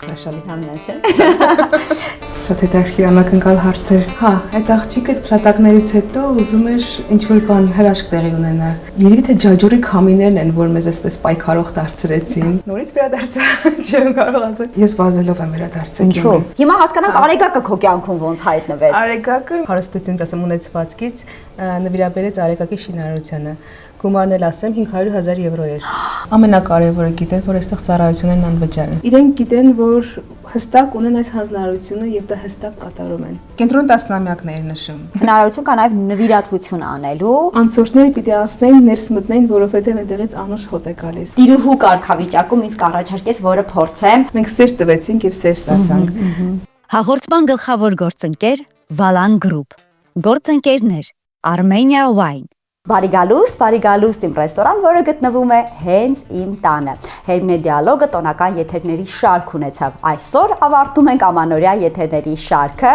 Հրաշալի։ Համենայն չէ։ Շատ հետաքրքիր անակնկալ հարցեր։ Հա, այդ աղջիկը փլատակներից հետո ուզում էր ինչ-որ բան հրաշք տեղի ունենա։ Երևի թե ջաջուրի քամիներն են, որ մեզ այսպես պայքարող դարձրեցին։ Նորից վերադարձա, չեմ կարող ասել։ Ես վազելով եմ վերադարձել։ Ինչու՞։ Հիմա հասկանանք Արեգակը քո կյանքում ոնց հայտնվեց։ Արեգակը հարստությունից ասեմ ունեցվածքից նվիրաբերեց Արեգակի շինարարությանը։ Գումարն էլ ասեմ 500,000 եվրո էր։ Ամենակարևորը գիտեն, որ այստեղ ծառայություններն անվճար են։ Իրենք գիտեն, որ հստակ ունեն այս հանձնարարությունը եւ դա հստակ կատարում են։ Կենտրոն տասնամյակներ նշում։ Հնարավորություն կա նաև նվիրատվություն անելու։ Անցորդները պիտի ասնեն, ներս մտնեն, որովհետեւ այնտեղից անուշ հոտ է գալիս։ Տիրուհու կարգավիճակում ինձ կառաջարկես, որը փորձեմ։ Մենք սեր տվեցինք եւ սեր ստացանք։ Հաղորդման գլխավոր գործընկեր Valan Group։ Գործընկերներ Armenia Wine։ Բարի գալուստ իմ ռեստորան, որը գտնվում է հենց իմ տանը։ Հերմնե դիալոգը տոնական եթերների շարք ունեցավ։ Այսօր ավարտում ենք ամանորյա եթերների շարքը։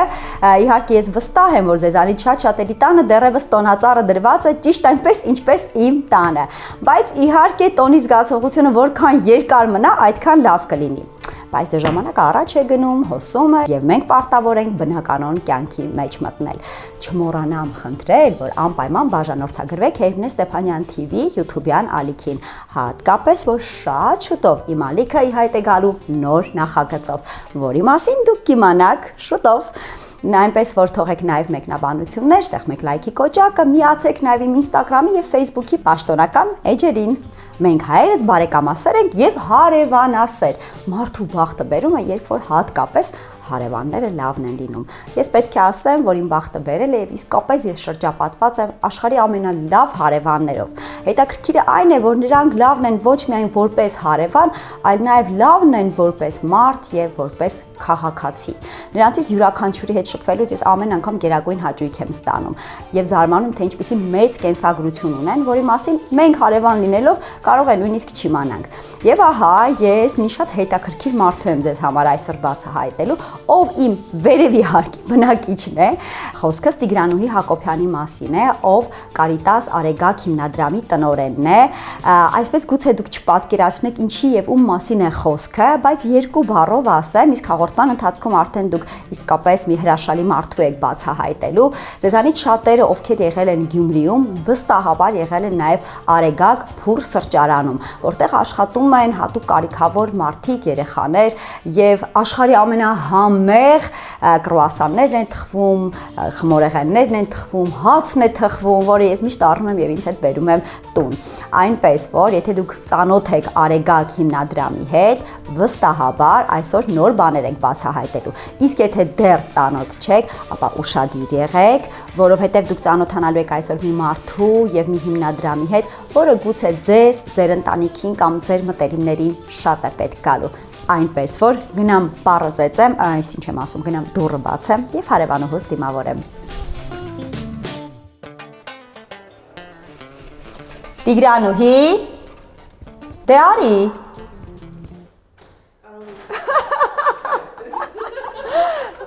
Իհարկե ես վստահ եմ, որ ձեզանից շատ-շատերի տանը դեռևս տոնածառը դրված է ճիշտ այնպես, ինչպես իմ տանը։ Բայց իհարկե տոնի զգացողությունը որքան երկար մնա, այդքան լավ կլինի։ Բայց դե ժամանակը առաջ է գնում, հոսում է եւ մենք պարտավոր ենք բնականon կյանքի մեջ մտնել։ Չմոռանամ խնդրել, որ անպայման բաժանորդագրվեք Հերմինե Ստեփանյան TV YouTube-յան ալիքին, հատկապես որ շատ շուտով իմ ալիքը ի հայտ է գալու նոր նախագծով, որի մասին դուք կիմանաք շուտով։ Այնպես որ թողեք նաև մեկնաբանություններ, սեղմեք լայքի կոճակը, միացեք նաև իմ Instagram-ի եւ Facebook-ի պաշտոնական էջերին։ Մենք հայերս բարեկամասեր ենք եւ հարևանասեր։ Մարդու բախտը բերում է, երբ որ հատկապես հարևանները լավն են լինում։ Ես պետք է ասեմ, որ իմ բախտը բերել է եւ իսկապես ես շրջապատված եմ աշխարհի ամենալավ հարևաններով։ Հետաքրքիրը այն է, որ նրանք լավն են ոչ միայն որպես հարևան, այլ նաեւ լավն են որպես մարդ եւ որպես քաղաքացի։ Նրանցից յուրաքանչյուրի հետ շփվելուց ես ամեն անգամ գերագույն հաճույք եմ ստանում եւ զարմանում, թե ինչպիսի մեծ կենսագրություն ունեն, որի մասին մենք հարևան լինելով կարող է նույնիսկ չիմանանք։ Եվ ահա ես մի շատ հետաքրքիր մարդու եմ ձեզ համար այսօր բացահայտելու, ով իմ վերևի հարկի բնակիչն է, խոսքս Տիգրանուհի Հակոբյանի մասին է, ով Կարիտաս Արեգակ հիմնադրամի տնօրենն է, այսպես գուցե դուք չպատկերացնեք ինչի եւ ում մասին է խոսքը, բայց երկու բառով ասեմ, իսկ հաղորդման ընթացքում արդեն դուք իսկապես մի հրաշալի մարդու եք բացահայտելու, ձեզանից շատերը ովքեր եղել են Գյումրիում, վստահաբար եղել են նաեւ Արեգակ փուռ սրճարանում, որտեղ աշխատում են հատուկ կարիքավոր մարդիկ, երեխաներ եւ աշխարհի ամենահամեղ կրուասաններն են թխվում, խմորեղեններն են թխվում, հացն է թխվում, որը ես միշտ առնում եմ եւ ինձ հետ բերում եմ տուն։ Այնպես որ եթե դուք ծանոթ եք Արեգակ հիմնադրամի հետ, վստահաբար այսօր նոր բաներ եք բացահայտելու։ Իսկ եթե դեռ ծանոթ չեք, ապա ուշադիր եղեք, որովհետեւ դուք ծանոթանալու եք այսօր մի մարդու եւ մի հիմնադրամի հետ, որը գուցե ձեզ, ձեր ընտանիքին կամ ձեր մտերիմներին շատ է պետք գալու։ Այնպես որ գնամ պարը ծեծեմ, այս ինչ եմ ասում, գնամ դուռը բացեմ եւ հարևանուհուս դիմավորեմ։ Տիգրանուհի, դե արի։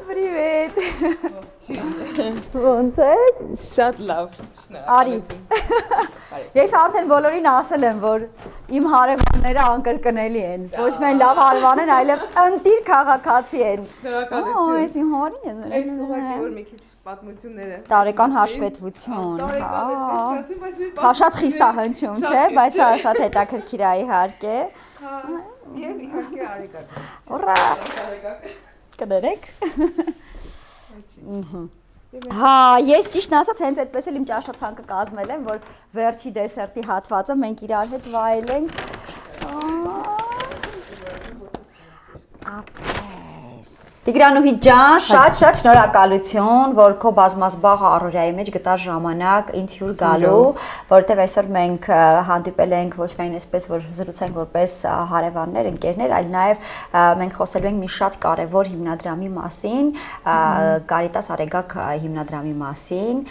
Привет։ Ոնց ես։ Շատ լավ։ Արի։ Ես արդեն բոլորին ասել եմ, որ իմ հարևանները անկրկնելի են։ Ոչ միայն լավ հարևան են, այլև ընտիր քաղաքացի են։ Շնորհակալություն։ Այս իմ հորին է։ Այս ուղղակի որ մի քիչ պատմությունները։ Տարեկան հաշվետվություն։ Տարեկան է, չասեմ, բայց մի Հա շատ խիստ է հնչում, չէ, բայց հա շատ հետաքրքիր է իհարկե։ Հա, եւ իհարկե Արեգակ։ Ուրա։ Արեգակ։ Կներեք։ Հա, ես ճիշտն ասած հենց այդպես էլ իմ ճաշացանկը կազմել եմ, որ վերջի դեսերտի հատվածը մենք իրար հետ վայելենք։ Տիգրանուհի ջան, շատ շնորհակալություն, որ քո բազմազբաղ առօրյայի մեջ գտար ժամանակ ինձ հյուր գալու, որովհետև այսօր մենք հանդիպել ենք ոչ միայն այսպես, որ զրուցենք որպես հարևաններ, ընկերներ, այլ նաև մենք խոսելու ենք մի շատ կարևոր հիմնադրամի մասին, Կարիտաս Արեգակ հիմնադրամի մասին,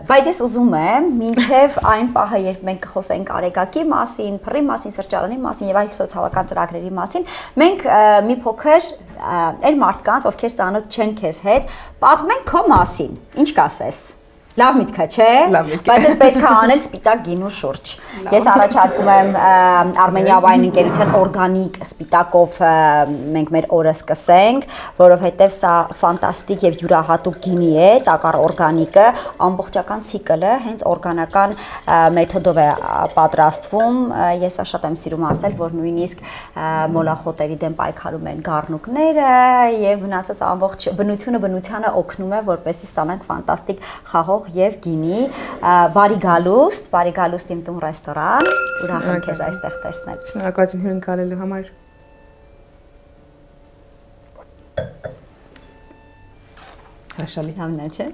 բայց ես ուզում եմ, մինչև այն պահը, երբ մենք կխոսենք Արեգակի մասին, փռի մասին, սրճարանի մասին եւ այլ սոցիալական ծրագրերի մասին, մենք մի փոքր այն մարդկանց, ովքեր ծանոթ չեն քեզ հետ, պատմեն քո մասին։ Ինչ կասես։ Լավ միտք է, չէ՞։ Լավ միտք է։ Բայց այդ պետք է անել սպիտակ գինու շուրջ։ Ես առաջարկում եմ Armenia Wine ընկերության օրգանիկ սպիտակով մենք մեր օրը սկսենք, որովհետև սա ֆանտաստիկ եւ յուրահատուկ գինի է, տակառ օրգանիկը, ամբողջական ցիկլը հենց օրգանական մեթոդով է պատրաստվում։ Ես շատ եմ սիրում ասել, որ նույնիսկ մոլախոտերի դեմ պայքարում են գառնուկները եւ մնացած ամբողջ բնությունը բնությանը օգնում է, որպեսզի ստանանք ֆանտաստիկ խաղող եւ գինի, բարի գալուստ իմ տուն ռեստորան, ուրախ եմ քեզ այստեղ տեսնել։ Շնորհակալություն հյուրընկալելու համար։ Հաշալի Համն է, չէ։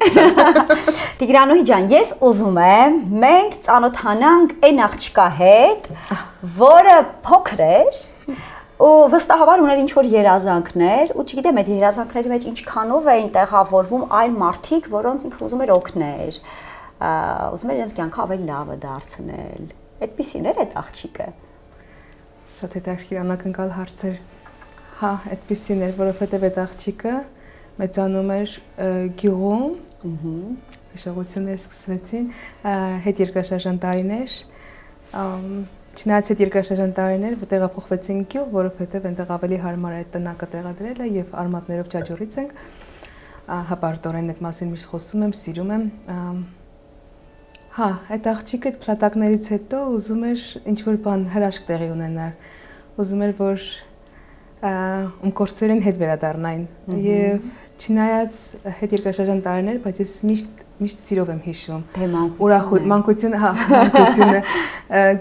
Տիգրանուհի ջան, ես ուզում եմ մենք ծանոթանանք այն աղջկա հետ, որը փոքր էր ու վստահաբար ուներ ինչ-որ երազանքներ, ու չգիտեմ այդ երազանքների մեջ ինչքանով էին տեղավորվում այլ մարդիկ, որոնց ինքը ուզում էր օգնել, ուզում էր իրենց կյանքը ավելի լավը դարձնել։ Այդպիսին էր այդ աղջիկը։ Շատ հետաքրքիր անակնկալ հարցեր։ Հա, այդպիսին էր, որովհետև այդ աղջիկը մեծանում էր գյուղում, հիշողություններ սկսվեցին, հետ երկրաշարժան տարիներ, չնայած այդ երկրաշարժան տարիներ տեղափոխվեցին գյուղ, որովհետև այնտեղ ավելի հարմար է այդ տնակը տեղադրելը եւ արմատներով ջաջորից ենք, հապարտորեն այդ մասին միշտ խոսում եմ, սիրում եմ, հա, այդ աղջիկը այդ փլատակներից հետո ուզում էր ինչ-որ բան հրաշք տեղի ունենալ, ուզում էր, որ կորցրին հետ վերադառնային եւ չնայած հետ երկրաշարժան տարիներ, բայց ես միշտ սիրով եմ հիշում։ Մանկությունը, հա, մանկությունը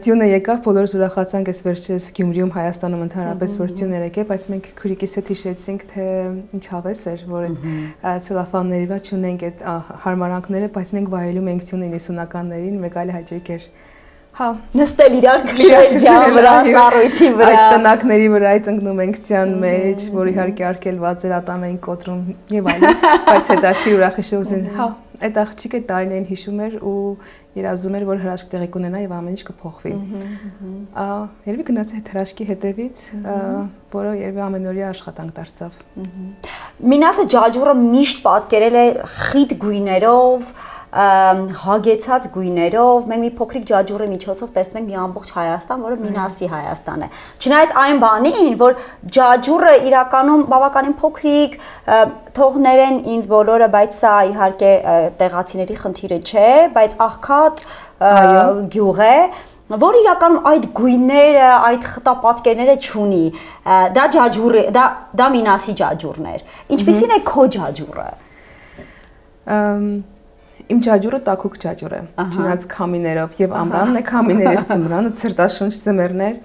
ձյունը եկավ, բոլորս ուրախացանք այս վերջերս Գյումրիում, Հայաստանում ընդհանրապես որ ձյուն եկավ, բայց մենք քուրիկիս հետ հիշեցինք, թե ինչ հավես էր, որ ցելոֆանների վրա չունենք այդ հարմարանքները, բայց մենք վայելում ենք ձյունը 90-ականներին, մեկ այլ հաճույք էր։ Հա, նստել իրար քշել վրա, սառույցի վրա։ Այդ տնակների վրա ծնկնում ենք ցյան մեջ, որ իհարկե արկելված էր, ատամ էին կոտրում եւ այլն, բայց հետաքրքիր ուրախություն։ Հա, այդ աղջիկը տարիներին հիշում էր ու երազում էր, որ հրաշք տեղի կունենա եւ ամեն ինչ կփոխվի։ Երևի գնաց այդ հրաշքի հետևից, որը երևի ամենօրյա աշխատանք դարձավ։ Մինասը ջաջուրը միշտ պատկերել է խիտ գույներով, հագեցած գույներով, մենք մի փոքրիկ ջաջուրի միջոցով տեսնում ենք մի ամբողջ Հայաստան, որը Մինասի Հայաստան է։ Չնայած այն բանին, որ ջաջուրը իրականում բավականին փոքրիկ թողներ են ինձ բոլորը, բայց սա իհարկե տեղացիների խնդիրը չէ, բայց աղքատ գյուղ է, որ իրականում այդ գույները, այդ խտապատկերները չունի։ Դա ջաջուրը, դա Մինասի ջաջուրներ։ Ինչպիսին է քո ջաջուրը։ Իմ ջաջուրը տաքուկ ջաջուր է, չնայած քամիներով եւ ամռանն է քամիներով ծմրանը, ցրտաշունչ ծմերներ,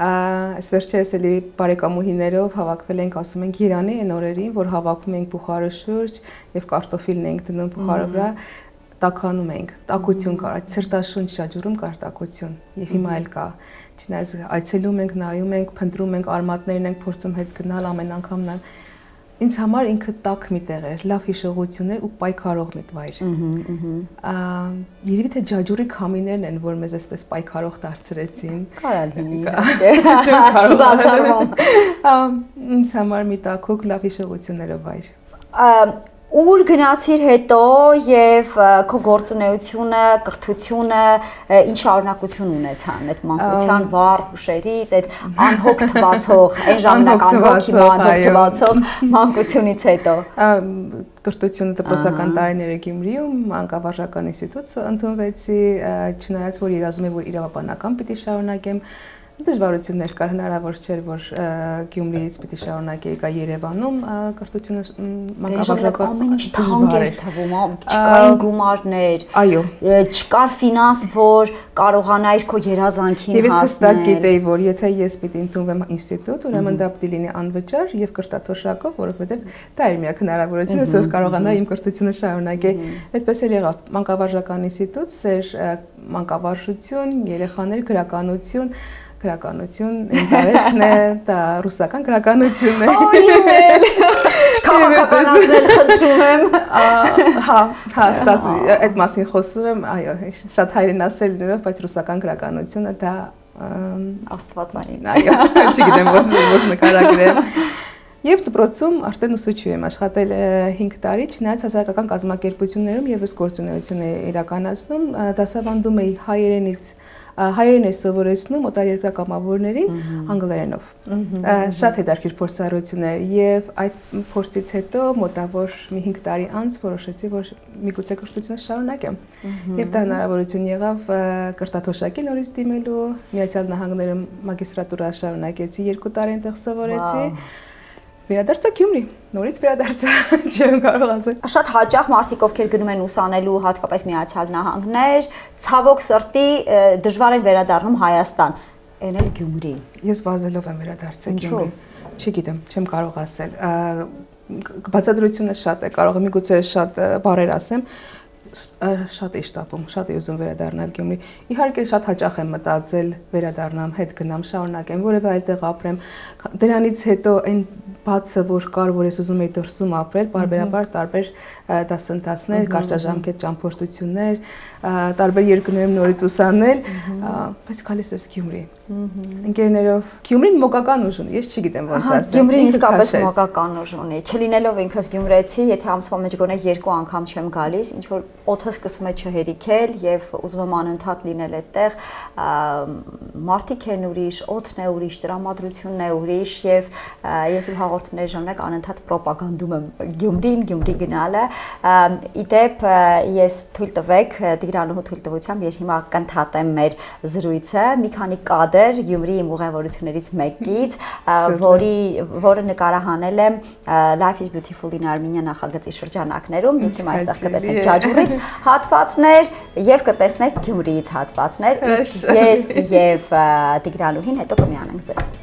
այս վերջերս էլի բարեկամուհիներով հավաքվել ենք, ասում ենք Երանի այն օրերին, որ հավաքում ենք բուխարի շուրջ եւ կարտոֆիլն ենք դնում բուխարի վրա, տականում ենք, տակություն կար, այդ ցրտաշունչ ջաջուրում կար տակություն եւ հիմա էլ կա, չնայած այցելում ենք, նայում ենք, փնտրում ենք, արմատներն ենք փորձում հետ գնալ ամեն անգամն Ինձ համար ինքը տաք մի տեղ էր, լավ հիշողություններ ու պայքարող մի վայր։ Երևի թե ջաջուրի քամիներն են, որ մեզ այսպես պայքարող դարձրեցին։ Կարալ լինի։ Չբացառվում։ Ինձ համար մի տաքուկ լավ հիշողություններով վայր։ Ուր գնացիր հետո եւ քո գործունեությունը, կրթությունը ինչ շարունակություն ունեցան այդ մանկության վառ հուշերից, այդ անհոգ թվացող, այն ժամանակ անհոգ հիմա անհոգ թվացող մանկությունից հետո։ Կրթությունը դպրոցական տարիները Գյումրիում, մանկավարժական ինստիտուտ ընդունվեցի, չնայած որ երազում եմ որ իրավաբանական պիտի շարունակեմ Դժվարություններ կար, հնարավոր չէր, որ Գյումրիից պիտի շարունակեի գա Երևանում կրթությունը մանկավարժական ամեն ինչ թանկ էր թվում, չկային գումարներ, այո, չկար ֆինանս, որ կարողանայիր քո երազանքին հասնել։ Եվ ես հստակ գիտեի, որ եթե ես պիտի ընդունվեմ ինստիտուտ, ուրեմն դա պիտի լինի անվճար եւ կրթաթոշակով, որովհետեւ դա էր միակ հնարավորությունը, որ կարողանայի իմ կրթությունը շարունակել։ Այդպես էլ եղավ, մանկավարժական ինստիտուտ, սեր մանկավարժություն, երեխաներ, գրականություն, ինտերնետն է, դա ռուսական գրականությունն է։ Օյ, չքաղաքականացնել խնդրում եմ։ Հա, ստացվի, այդ մասին խոսում եմ, այո, շատ հայրենասեր լինելով, բայց ռուսական գրականությունը դա աստվածային։ Այո, չգիտեմ ոնց նկարագրեմ։ Եվ դպրոցում արդեն ուսուցչու եմ աշխատել 5 տարի, չնայած հասարակական կազմակերպություններում եւս գործունեություն է իրականացնում, դասավանդում էի հայերեն է սովորեցնում օտարերկրյա կամավորներին անգլերենով։ Շատ հետաքրքիր փորձառություններ եւ այդ փորձից հետո մոտավոր մի 5 տարի անց որոշեցի, որ միգուցե կրթությունը շարունակեմ։ Եվ դա հնարավորություն եղավ կրթաթոշակի նորից դիմելու, Միացյալ Նահանգներում մագիստրատուրա շարունակեցի, 2 տարի այնտեղ սովորեցի։ Վերադարձա Գյումրի, նորից վերադարձա, չեմ կարող ասել։ Շատ հաճախ մարդիկ, ովքեր գնում են ուսանելու հատկապես Միացյալ Նահանգներ, ցավոք սրտի դժվար են վերադառնում Հայաստան, այն էլ Գյումրի։ Ես վազելով եմ վերադարձել Գյումրի։ Չգիտեմ, չեմ կարող ասել։ Բացատրությունը շատ է, կարող եմ միգուցե շատ բառեր ասեմ, շատ է շտապում, շատ է ուզում վերադառնալ Գյումրի։ Իհարկե շատ հաճախ եմ մտածել վերադառնամ, հետ գնամ, շարունակեմ, որևէ այլտեղ ապրեմ։ Դրանից հետո այն բացը, որ կար, որ ես ուզում էի դրսում ապրել, բարբերաբար տարբեր դասընթացներ, կարճաժամկետ ճամփորդություններ, տարբեր երկրներում նորից ուսանել, բայց գալիս ես Գյումրի։ Ընկերներով Գյումրին մոգական ուժ ունի, ես չգիտեմ ոնց ասեմ։ Գյումրին իսկապես մոգական ուժ ունի։ Չլինելով ինքս գյումրեցի, եթե ամսվա մեջ գոնե 2 անգամ չեմ գալիս, ինչ որ օդը սկսում է չհերիքել եւ ուզում եմ անընդհատ լինել այդտեղ, մարդիկ են ուրիշ, օդն է ուրիշ, տրամադրությունն է ուրիշ եւ ես իմ հաղորդումների ժամանակ անընդհատ ռոպագանդում եմ Գյումրին, Գյումրի գնալը։ Իդեպ ես թույլ տվեք Տիգրանուհու թույլտվությամբ ես հիմա կընդհատեմ մեր զրույցը, մի քանի կադր Գյումրի իմ ուղևորություններից մեկից, որը նկարահանել եմ Life is Beautiful in Armenia նախագծի շրջանակներում, դուք հիմա այստեղ կտեսնեք Ջաջուրից հատվածներ եւ կտեսնեք Գյումրիից հատվածներ, իսկ ես եւ Տիգրանուհին հետո կմիանանք ձեզ։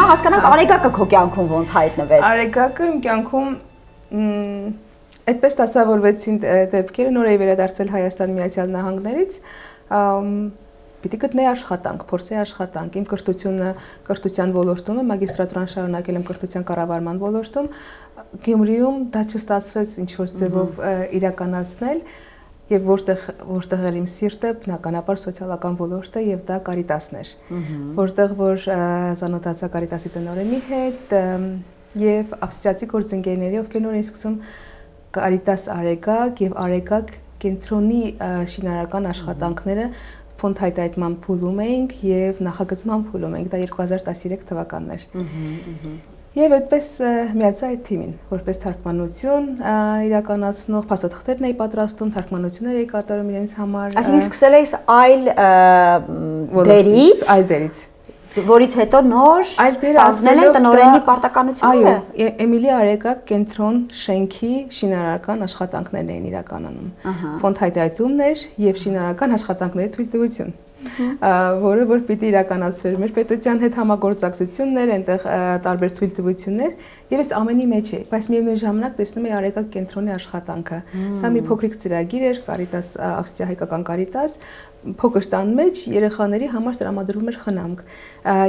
Հասկանանք Արեգակը քո կյանքում ոնց հայտնվեց։ Արեգակը իմ կյանքում այդպես դասավորվեցին դեպքերը, նոր էի վերադարձել Հայաստան Միացյալ Նահանգներից, պիտի գտնեի աշխատանք, փորձեի աշխատանք, իմ կրթության ոլորտում եմ, մագիստրատուրան շարունակել եմ կրթության կառավարման ոլորտում, Գյումրիում դա չստացվեց ինչ-որ ձևով իրականացնել, եւ որտեղ էր իմ սիրտը, բնականաբար սոցիալական ոլորտը եւ դա Կարիտասն էր, որտեղ որ ծանոթացա Կարիտասի տնօրենի հետ եւ ավստրիացի գործընկերների, ովքեր նոր էին սկսում Կարիտաս Արեգակ եւ Արեգակ կենտրոնի շինարարական աշխատանքները ֆոնդ հայտարարման փուլում էինք եւ նախագծման փուլում էինք, դա 2013 թվականն էր։ Եվ այդպես միացա այդ թիմին, որպես թարգմանություն իրականացնող, փաստաթղթերն էի պատրաստում, թարգմանություններ էի կատարում իրենց համար։ Այսինքն սկսել էի այլ դերից, որից հետո նոր ստանձնել են տնօրենի պարտականությունները։ Այո, Էմիլի Արեգակ կենտրոն շենքի շինարարական աշխատանքներն էին իրականանում։ Ֆոնդ հայտարարումներ եւ շինարարական աշխատանքների թույլտվություն, որը որ պիտի իրականացվեր մեր պետության հետ համագործակցություններ, այնտեղ տարբեր թույլտվություններ եւ այս ամենի մեջ է, բայց միևնույն ժամանակ տեսնում էի Արեգակ կենտրոնի աշխատանքը։ Դա մի փոքրիկ ծրագիր էր, Կարիտաս, ավստրիա-հայկական Կարիտաս, փոքր տան մեջ երեխաների համար տրամադրվում էր խնամք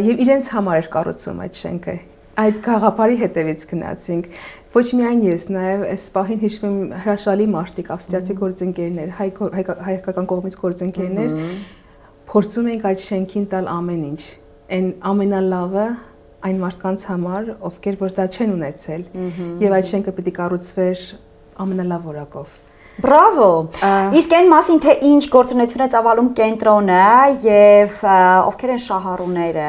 եւ իրենց համար էր կառուցվում այդ շենքը։ Այդ գաղափարի հետևից գնացինք։ Ոչ միայն ես, նաեւ այս պահին հիշում եմ հրաշալի մարդիկ, ավստրիացի գործընկերներ, հայկական կողմից գործընկերներ, փորձում ենք այդ շենքին տալ ամեն ինչ, այն ամենալավը այն մարդկանց համար, ովքեր որ դա չեն ունեցել, եւ այդ շենքը պիտի կառուցվեր ամենալավ որակով։ Բրավո։ Իսկ այն մասին, թե ինչ գործունեություն է ծավալում կենտրոնը եւ ովքեր են շահառուները,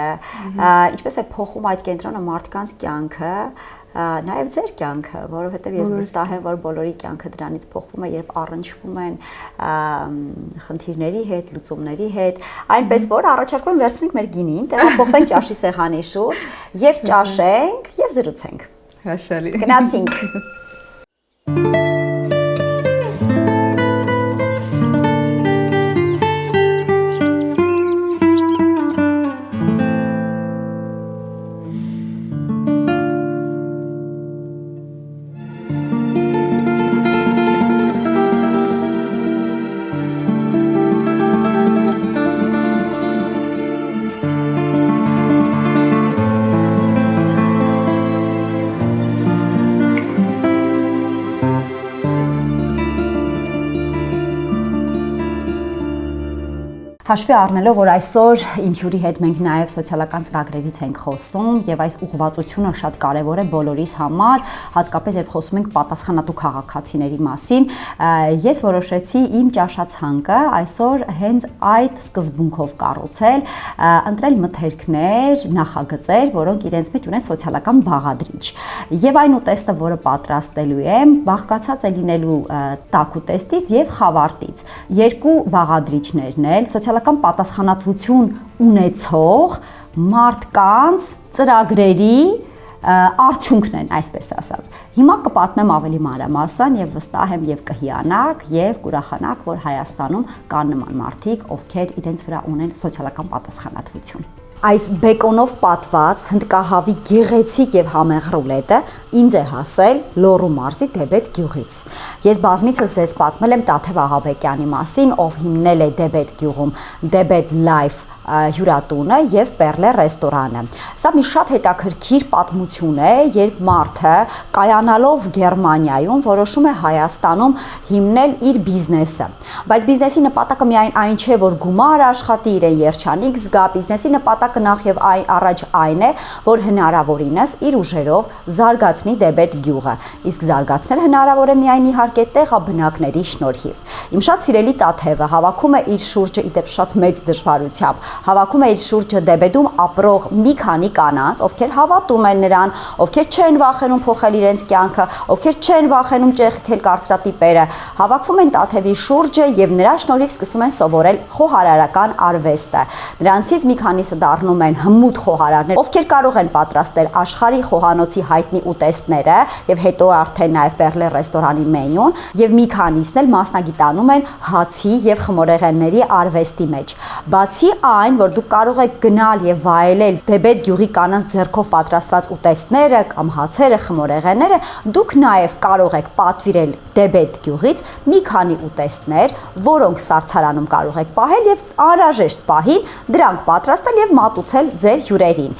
ինչպես է փոխում այդ կենտրոնը մարդկանց կյանքը, նաեւ ձեր կյանքը, որովհետեւ ես վստահ եմ, որ բոլորի կյանքը դրանից փոխվում է, երբ առնչվում են խնդիրների հետ, լուծումների հետ, այնպես որ առաջարկում եմ վերցնենք մեր գինին, տեղափոխվենք ճաշի սեղանի շուրջ եւ ճաշենք եւ զրուցենք։ Հրաշալի։ Գնացինք։ Հաշվի առնելով, որ այսօր իմ հյուրի հետ մենք նաև սոցիալական ծրագրերից ենք խոսում եւ այս ուղղվածությունը շատ կարեւոր է բոլորիս համար, հատկապես երբ խոսում ենք պատասխանատու քաղաքացիների մասին, ես որոշեցի իմ ճաշացանկը այսօր հենց այդ սկզբունքով կառուցել, ընտրել մթերքներ, նախագծեր, որոնք իրենց մեջ ունեն սոցիալական բաղադրիչ։ Եվ այն ուտեստը, որը պատրաստելու եմ, բաղկացած է լինելու տաք ուտեստից եւ խավարտից։ Երկու բաղադրիչներն էլ սոցիալական պատասխանատվություն ունեցող մարդկանց ծրագրերի արդյունքն են, այսպես ասած։ Հիմա կպատմեմ ավելի մանրամասն եւ վստահ եմ եւ կհիանաք եւ կուրախանաք, որ Հայաստանում կան նման մարդիկ, ովքեր իրենց վրա ունեն սոցիալական պատասխանատվություն։ Այս բեկոնով պատված հնդկահավի գեղեցիկ եւ համեղ ռուլետը ինձ է հասել Լոռու մարզի Դեբետ գյուղից։ Ես բազմիցս ձեզ պատմել եմ Տաթև Աղաբեկյանի մասին, ով հիմնել է Դեբետ գյուղում Դեբետ Life հյուրատունը եւ Պերլե ռեստորանը։ Սա մի շատ հետաքրքիր պատմություն է, երբ մարդը կայանալով Գերմանիայում որոշում է Հայաստանում հիմնել իր բիզնեսը։ Բայց բիզնեսի նպատակը միայն այն չէ, որ գումար աշխատի, իրեն երջանիկ զգա, բիզնեսի նպատակը նախ եւ առաջ այն է, որ հնարավորինս իր ուժերով զարգացնի Դեբետ գյուղը։ Իսկ զարգացնել հնարավոր է միայն իհարկե տեղաբնակների շնորհիվ։ Իմ շատ սիրելի Տաթևը հավաքում է իր շուրջը իդեպ շատ մեծ դժվարությամբ հավաքում է իր շուրջը Դեբեդում ապրող մի քանի կանանց, ովքեր հավատում են նրան, ովքեր չեն վախենում փոխել իրենց կյանքը, ովքեր չեն վախենում ճեղքել կարծրատիպերը, հավաքվում են Տաթևի շուրջը եւ նրա շնորհիվ սկսում են սովորել խոհարարական արվեստը։ Նրանցից մի քանիսը դառնում են հմուտ խոհարարներ, ովքեր կարող են պատրաստել աշխարհի խոհանոցի հայտնի ուտեստները եւ հետո արդեն նաեւ Պերլե ռեստորանի մենյուն, եւ մի քանիսն էլ մասնագիտանում են հացի եւ խմորեղենների արվեստի մեջ։ Բացի այն, որ դուք կարող եք գնալ եւ վայելել Դեբետ գյուղի կանանց ձեռքով պատրաստված ուտեստները կամ հացերը, խմորեղենները, դուք նաեւ կարող եք պատվիրել Դեբետ գյուղից մի քանի ուտեստներ, որոնք սառցարանում կարող եք պահել եւ անհրաժեշտ պահին դրանք պատրաստել եւ մատուցել ձեր հյուրերին։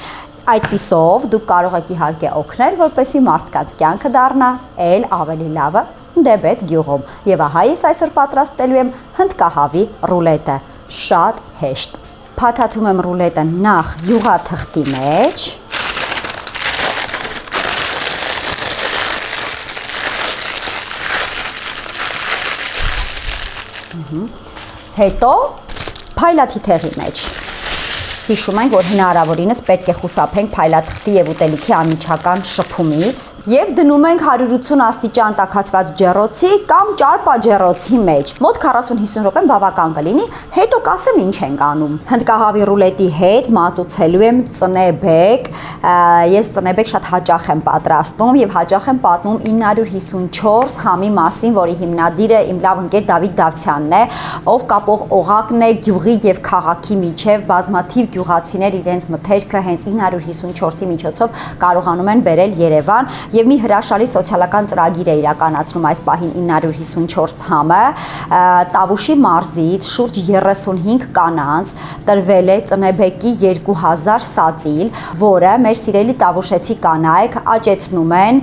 Այդպիսով դուք կարող եք իհարկե օգնել, որպեսզի մարդկանց կյանքը դառնա ել ավելի լավը Դեբետ գյուղում։ Եվ ահա ես այսօր պատրաստելու եմ հնդկահավի ռուլետը։ Շատ հեշտ։ Փաթաթում եմ ռուլետը նախ յուղաթղթի մեջ։ Հետո փայլաթիթեղի մեջ։ Հիշում ենք, որ հնարավորինս պետք է խուսափենք փայլաթղթի եւ ուտելիքի անմիջական շփումից եւ դնում ենք 180 աստիճան տաքացված ջեռոցի կամ ճարպաջեռոցի մեջ։ Մոտ 40-50 րոպեն բավական կլինի, հետո կասեմ ինչ ենք անում։ Հնդկահավի ռուլետի հետ մատուցելու եմ ծնեբեկ։ Ես ծնեբեկ շատ հաճախ եմ պատրաստում եւ հաճախ եմ պատմում 954 համի մասին, որի հիմնադիրը իմ լավ ընկեր Դավիթ Դավթյանն է, ով կապող օղակն է գյուղի եւ քաղաքի միջև բազմաթիվ գյուղացիներ իրենց մթերքը հենց 954-ի միջոցով կարողանում են բերել Երևան եւ մի հրաշալի սոցիալական ծրագիր է իրականացնում այս պահին 954 համը Տավուշի մարզից շուրջ 35 կանանց տրվել է ծնեբեկի 2000 սածիլ, որը մեր սիրելի տավուշեցի կանայք աճեցնում են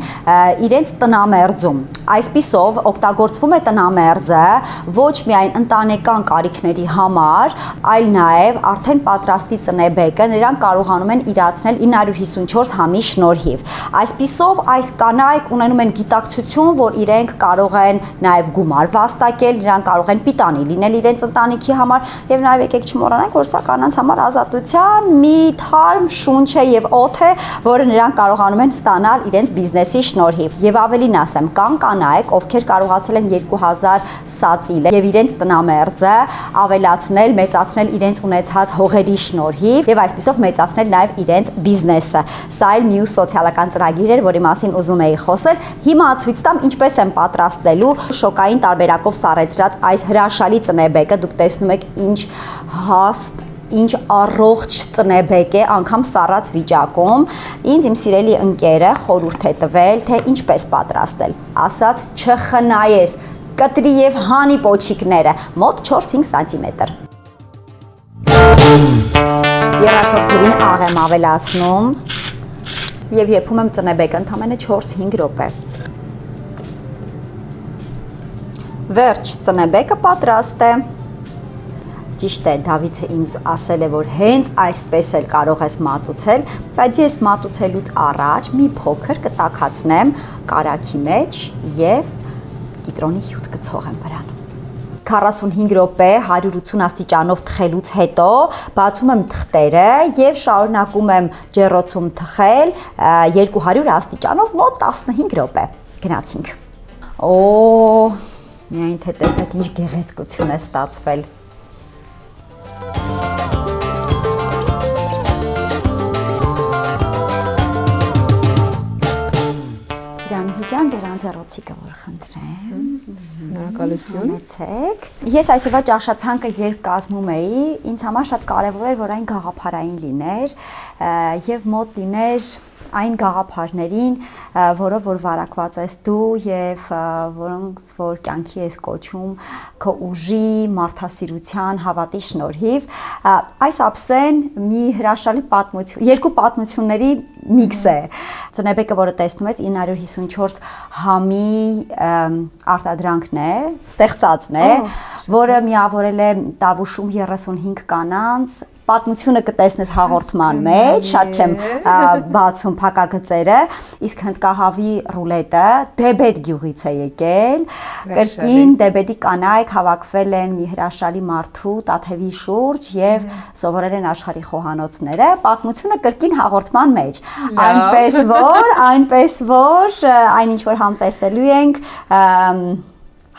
իրենց տնամերձում։ Այսպիսով օգտագործվում է տնամերձը ոչ միայն ընտանեկան կարիքների համար, այլ նաեւ արդեն պատրաստի ծնեբեկը նրանք կարողանում են իրացնել 954 համի շնորհիվ։ Այսպիսով այս կանայք ունենում են գիտակցություն, որ իրենք կարող են նաև գումար վաստակել, նրանք կարող են պիտանի լինել իրենց ընտանիքի համար եւ նաև եկեք չմոռանանք, որ սա կանանց համար ազատության մի թարմ շունչ է եւ օդ է, որը նրանք կարողանում են ստանալ իրենց բիզնեսի շնորհիվ։ Եվ ավելին ասեմ, կան կանայք, ովքեր կարողացել են 2000 սածիլը եւ իրենց տնամերձը ավելացնել, մեծացնել իրենց ունեցած հողերի շնորհիվ եւ այսպիսով մեծացնել նաեւ իրենց բիզնեսը։ Սա էլ մյուս սոցիալական ծրագիր էր, որի մասին ուզում էի խոսել։ Հիմա ցույց տամ ինչպես եմ պատրաստելու շոկային տարբերակով սառեցրած այս հրաշալի ծնեբեկը։ Դուք տեսնում եք ինչ հաստ, ինչ առողջ ծնեբեկ է, անգամ սառած վիճակում։ Ինձ իմ սիրելի ընկերը խորհուրդ է տվել, թե ինչպես պատրաստել։ Ասաց չխնայես, կտրի եւ հանի պոչիկները, մոտ 4-5 սանտիմետր։ Եռացող ջրին աղ եմ ավելացնում եւ եփում եմ ծնեբեկը ընդամենը 4-5 րոպե։ Վերջ ծնեբեկը պատրաստ է։ Ճիշտ է, Դավիթը ինձ ասել է, որ հենց այսպես էլ կարող ես մատուցել, բայց ես մատուցելուց առաջ մի փոքր կտաքացնեմ կարագի մեջ եւ կիտրոնի հյութ կցողեմ վրան։ 45 րոպե 180 աստիճանով թխելուց հետո բացում եմ թղթերը եւ շարունակում եմ ջեռոցում թխել 200 աստիճանով մոտ 15 րոպե։ Գնացինք։ Օ, միայն թե տեսնեք ինչ գեղեցկություն է ստացվել։ Ջան, ձեր անձեռոցիկը որ խնդրեմ։ Շնորհակալություն։ Ունեցեք։ Ես այսօրվա ճաշացանկը երբ կազմում էի, ինձ համար շատ կարևոր էր, որ այն գաղափարային լիներ եւ մոտ լիներ այն գաղափարներին, որով որ վարակված ես դու եւ որոնց որ կյանքի ես կոչում քո ուժի, մարդասիրության, հավատի շնորհիվ, այս ապսեն մի հրաշալի պատմություն, երկու պատմությունների միքս է։ Ծնեբեկը, որը տեսնում ես 954 համի արտադրանքն է, ստեղծածն է, որը միավորել է Տավուշում 35 կանանց պատմությունը կտեսնես հաղորդման մեջ, շատ չեմ բացում փակագծերը, իսկ հնդկահավի ռուլետը Դեբեդ գյուղից է եկել, կրկին Դեբեդի կանայք հավաքվել են մի հրաշալի մարդու Տաթևի շուրջ եւ սովորել են աշխարհի խոհանոցները, պատմությունը կրկին հաղորդման մեջ, այնպես որ այն ինչ որ համտեսելու ենք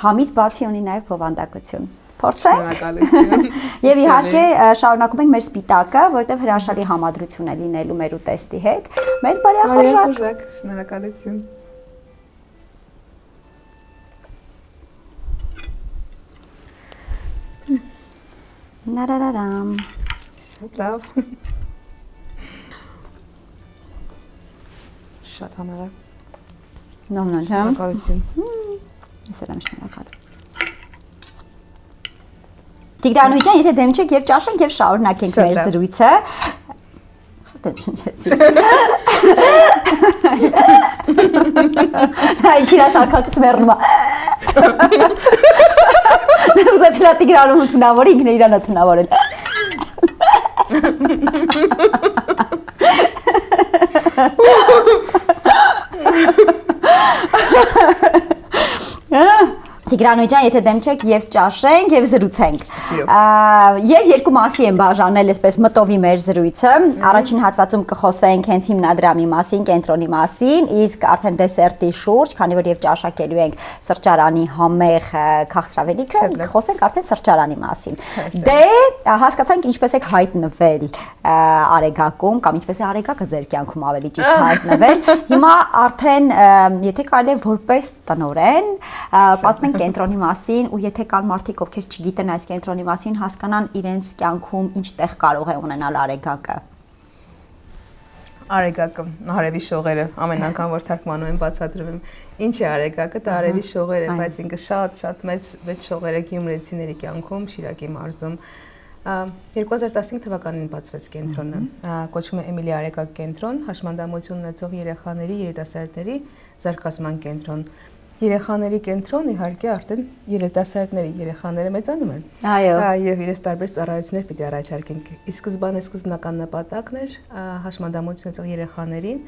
համից բացի ունի նաեւ բովանդակություն։ Փորձենք։ Եվ իհարկե շարունակում ենք մեր սպիտակը, որտեղ հրաշալի համադրություն է լինելու մեր ուտեստի հետ։ Մեծ բարեխորժակ։ Շնորհակալություն։ Նարարարամ։ Շատ լավ։ Շատ համարակ։ Նոմնոն, Շնորհակալություն։ Ես եմ շնորհակալ։ Տիգրանուհի ջան, եթե դեմ չեք եւ ճաշենք եւ շարունակենք մեր զրույցը։ Դենչեցի։ Այ քիրա սարքած մեռնում է։ Ուզեցի նա Տիգրանուհու թունավորի, ինքն է իրանա թունավորել։ Տիգրանուհի ջան, եթե դեմ չեք եւ ճաշենք եւ զրուցենք։ Ես երկու մասի եմ բաժանել այսպես մտովի մեր զրույցը։ Առաջին հատվածում կխոսենք հենց հիմնադրամի մասին, կենտրոնի մասին, իսկ արդեն դեսերտի շուրջ, քանի որ եւ ճաշակելու ենք սրճարանի համեղ քաղցրավենիքը, կխոսենք արդեն սրճարանի մասին։ Դե հասկացանք ինչպես եք հայտնվել Արեգակում կամ ինչպես է Արեգակը ձեր կյանքում ավելի ճիշտ հայտնվել։ Հիմա արդեն եթե կարելի է որպես տնօրեն պատմենք կենտրոնի մասին ու եթե կան մարդիկ, ովքեր չգիտեն այս կենտրոնի մասին, հասկանան իրենց կյանքում ինչ տեղ կարող է ունենալ Արեգակը։ Արեգակը, արևի շողերը, ամեն անգամ որ թարգմանում եմ բացատրում եմ, ինչ է Արեգակը, դա արևի շողեր է, բայց ինքը շատ մեծ շողեր է գյումրեցիների կյանքում, Շիրակի մարզում։ 2015 թվականին բացվեց կենտրոնը, կոչվում է Էմիլիա Արեգակ կենտրոն, հաշմանդամություն ունեցող երեխաների, երիտասարդների զարգացման կենտրոն։ Երեխաների կենտրոն իհարկե արդեն երիտասարդների երեխաները մեծանում են։ Այո։ Եվ իրենց տարբեր ծառայություններ պիտի առաջարկենք։ Ի սկզբնական նպատակն էր հաշմանդամություն ունեցող երեխաներին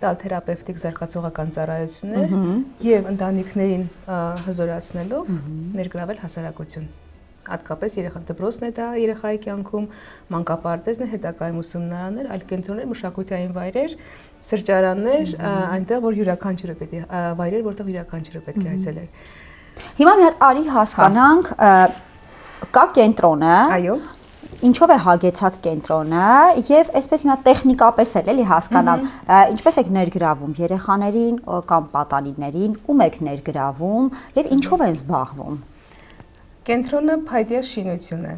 տալ թերապևտիկ զարգացողական ծառայություններ եւ ընտանիքներին հզորացնելով ներգրավել հասարակություն։ Հատկապես երեխան դպրոցն է դա երեխայի կյանքում, մանկապարտեզն է, հետագայում ուսումնարաններ, այլ կենտրոններ, մշակութային վայրեր, սրճարաններ, այնտեղ որ յուրաքանչյուրը պետք է վայրեր, որտեղ յուրաքանչյուրը պետք է այցելեր։ Հիմա մի հատ արի հասկանանք, կա կենտրոնը։ Այո։ Ինչով է հագեցած կենտրոնը եւ այսպես մի հատ տեխնիկապես էլ էլի հասկանամ, ինչպես եք ներգրավում երեխաներին կամ պատանիներին, ում եք ներգրավում եւ ինչով են զբաղվում։ Կենտրոնը փայտյա շինություն է։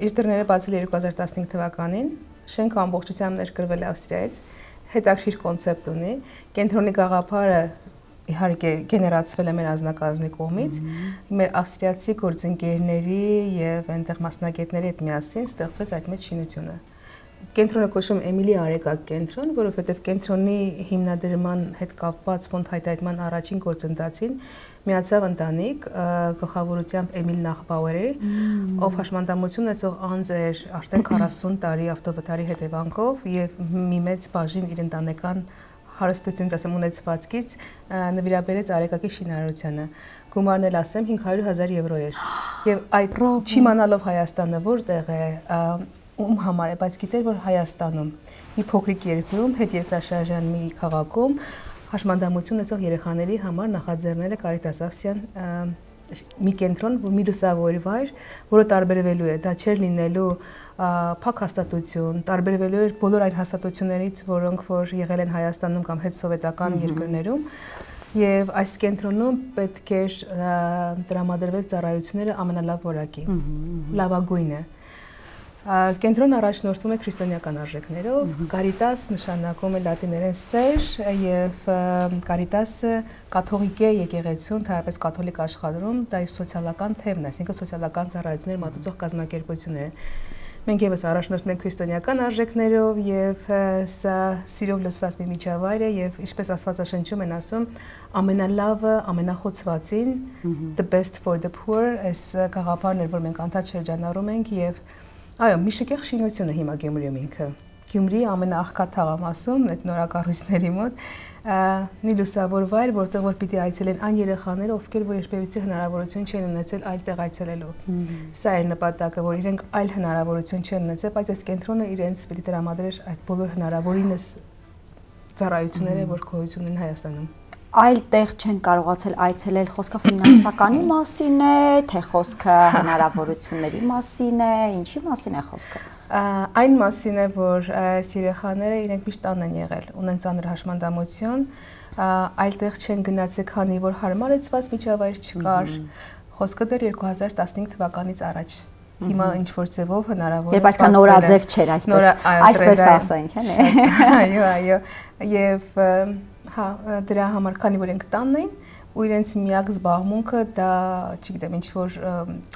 Իր դռները բացել է 2015 թվականին, շենքը ամբողջությամբ ներկրվել է Ավստրիայից, հետաքրքիր կոնցեպտ ունի։ Կենտրոնի գաղափարը իհարկե գեներացվել է մեր անձնակազմի կողմից, մեր ավստրիացի գործընկերների եւ այնտեղ մասնագետների հետ միասին ստեղծվեց այդ մեծ շինությունը, Կենտրոնը կոչվում Էմիլի Արեգակ կենտրոն, որովհետև կենտրոնի հիմնադրման հետ կապված ֆոնդ հայտարարման առաջին գործընթացին միացավ ընտանիք գլխավորությամբ Էմիլ Նախբաուերի, ով հաշմանդամություն ունեցող անձ էր արդեն 40 տարի ավտովթարի հետևանքով եւ մի մեծ բաժին իր ընտանեկան հարստությունից ասեմ ունեցվածքից նվիրաբերեց Արեգակի շինարարությանը։ Գումարն էլ ասեմ 500,000 եվրո էր։ Եվ այդ չիմանալով Հայաստանը որտեղ է ում համար է, բայց գիտեր, որ Հայաստանում մի փոքրիկ երկրում հետ երկրաշարժան մի քաղաքում հաշմանդամություն ունեցող երեխաների համար նախաձեռնել է Կարիտաս Ավսյան մի կենտրոն, մի լուսավոր վայր, որը տարբերվելու է, դա չէր լինելու փակ հաստատություն, տարբերվելու էր բոլոր այն հաստատություններից, որոնք որ եղել են Հայաստանում կամ հետսովետական երկրներում, եւ այս կենտրոնում պետք էր տրամադրվել ծառայությունները ամենալավ որակի, լավագույնը։ Կենտրոնը առաջնորդվում է քրիստոնեական արժեքներով, Caritas նշանակում է լատիներեն սեր եւ Caritas-ը կաթողիկ է եկեղեցուն, թերապես կաթոլիկ աշխարհում, դա իր սոցիալական թևն է, այսինքն սոցիալական ծառայություններ մատուցող կազմակերպություններ է։ Մենք եւս առաջնորդվում ենք քրիստոնեական արժեքներով եւ սա սիրով լսված մի միջավայր է եւ ինչպես Աստվածաշնչում են ասում, ամենալավը, ամենախոցվածին, the best for the poor, այս գաղափարն է, որ մենք անդադ շրջանառում ենք եւ այո, մի շքեղ շինություն է հիմա Գյումրիում ինքը։ Գյումրիի ամենաաղքատ թաղամասում, այդ նորակառույցների մոտ, մի լուսավոր վայր, որտեղ որ պիտի այցելեն այն երեխաները, ովքեր որ երբևիցե հնարավորություն չեն ունեցել այլ տեղ այցելելու։ Սա էր նպատակը, որ իրենք այլ հնարավորություն չեն ունեցել, բայց այս կենտրոնը իրենց պիտի տրամադրեր այդ բոլոր հնարավորինս ծառայությունները, որ գոյություն ունեն Հայաստանում։ Այլ տեղ չեն կարողացել այցելել, խոսքը ֆինանսականի մասին է, թե խոսքը հնարավորությունների մասին է, ինչի մասին է խոսքը։ Այն մասին է, որ այս երեխաները իրենք միշտ տան են եղել, ունեն ծանր հաշմանդամություն, այլտեղ չեն գնացել, քանի որ հարմարեցված միջավայր չկար, խոսքը դեռ 2015 թվականից առաջ։ Հիմա ինչ որ ձևով հնարավոր է։ Երբ այսքան նորաձև չէր, այսպես ասենք, էլի։ Այո, այո։ Եվ հա, դրա համար քանի որ ենք տանն էին, ու իրենց միակ զբաղմունքը դա, չգիտեմ, ինչ որ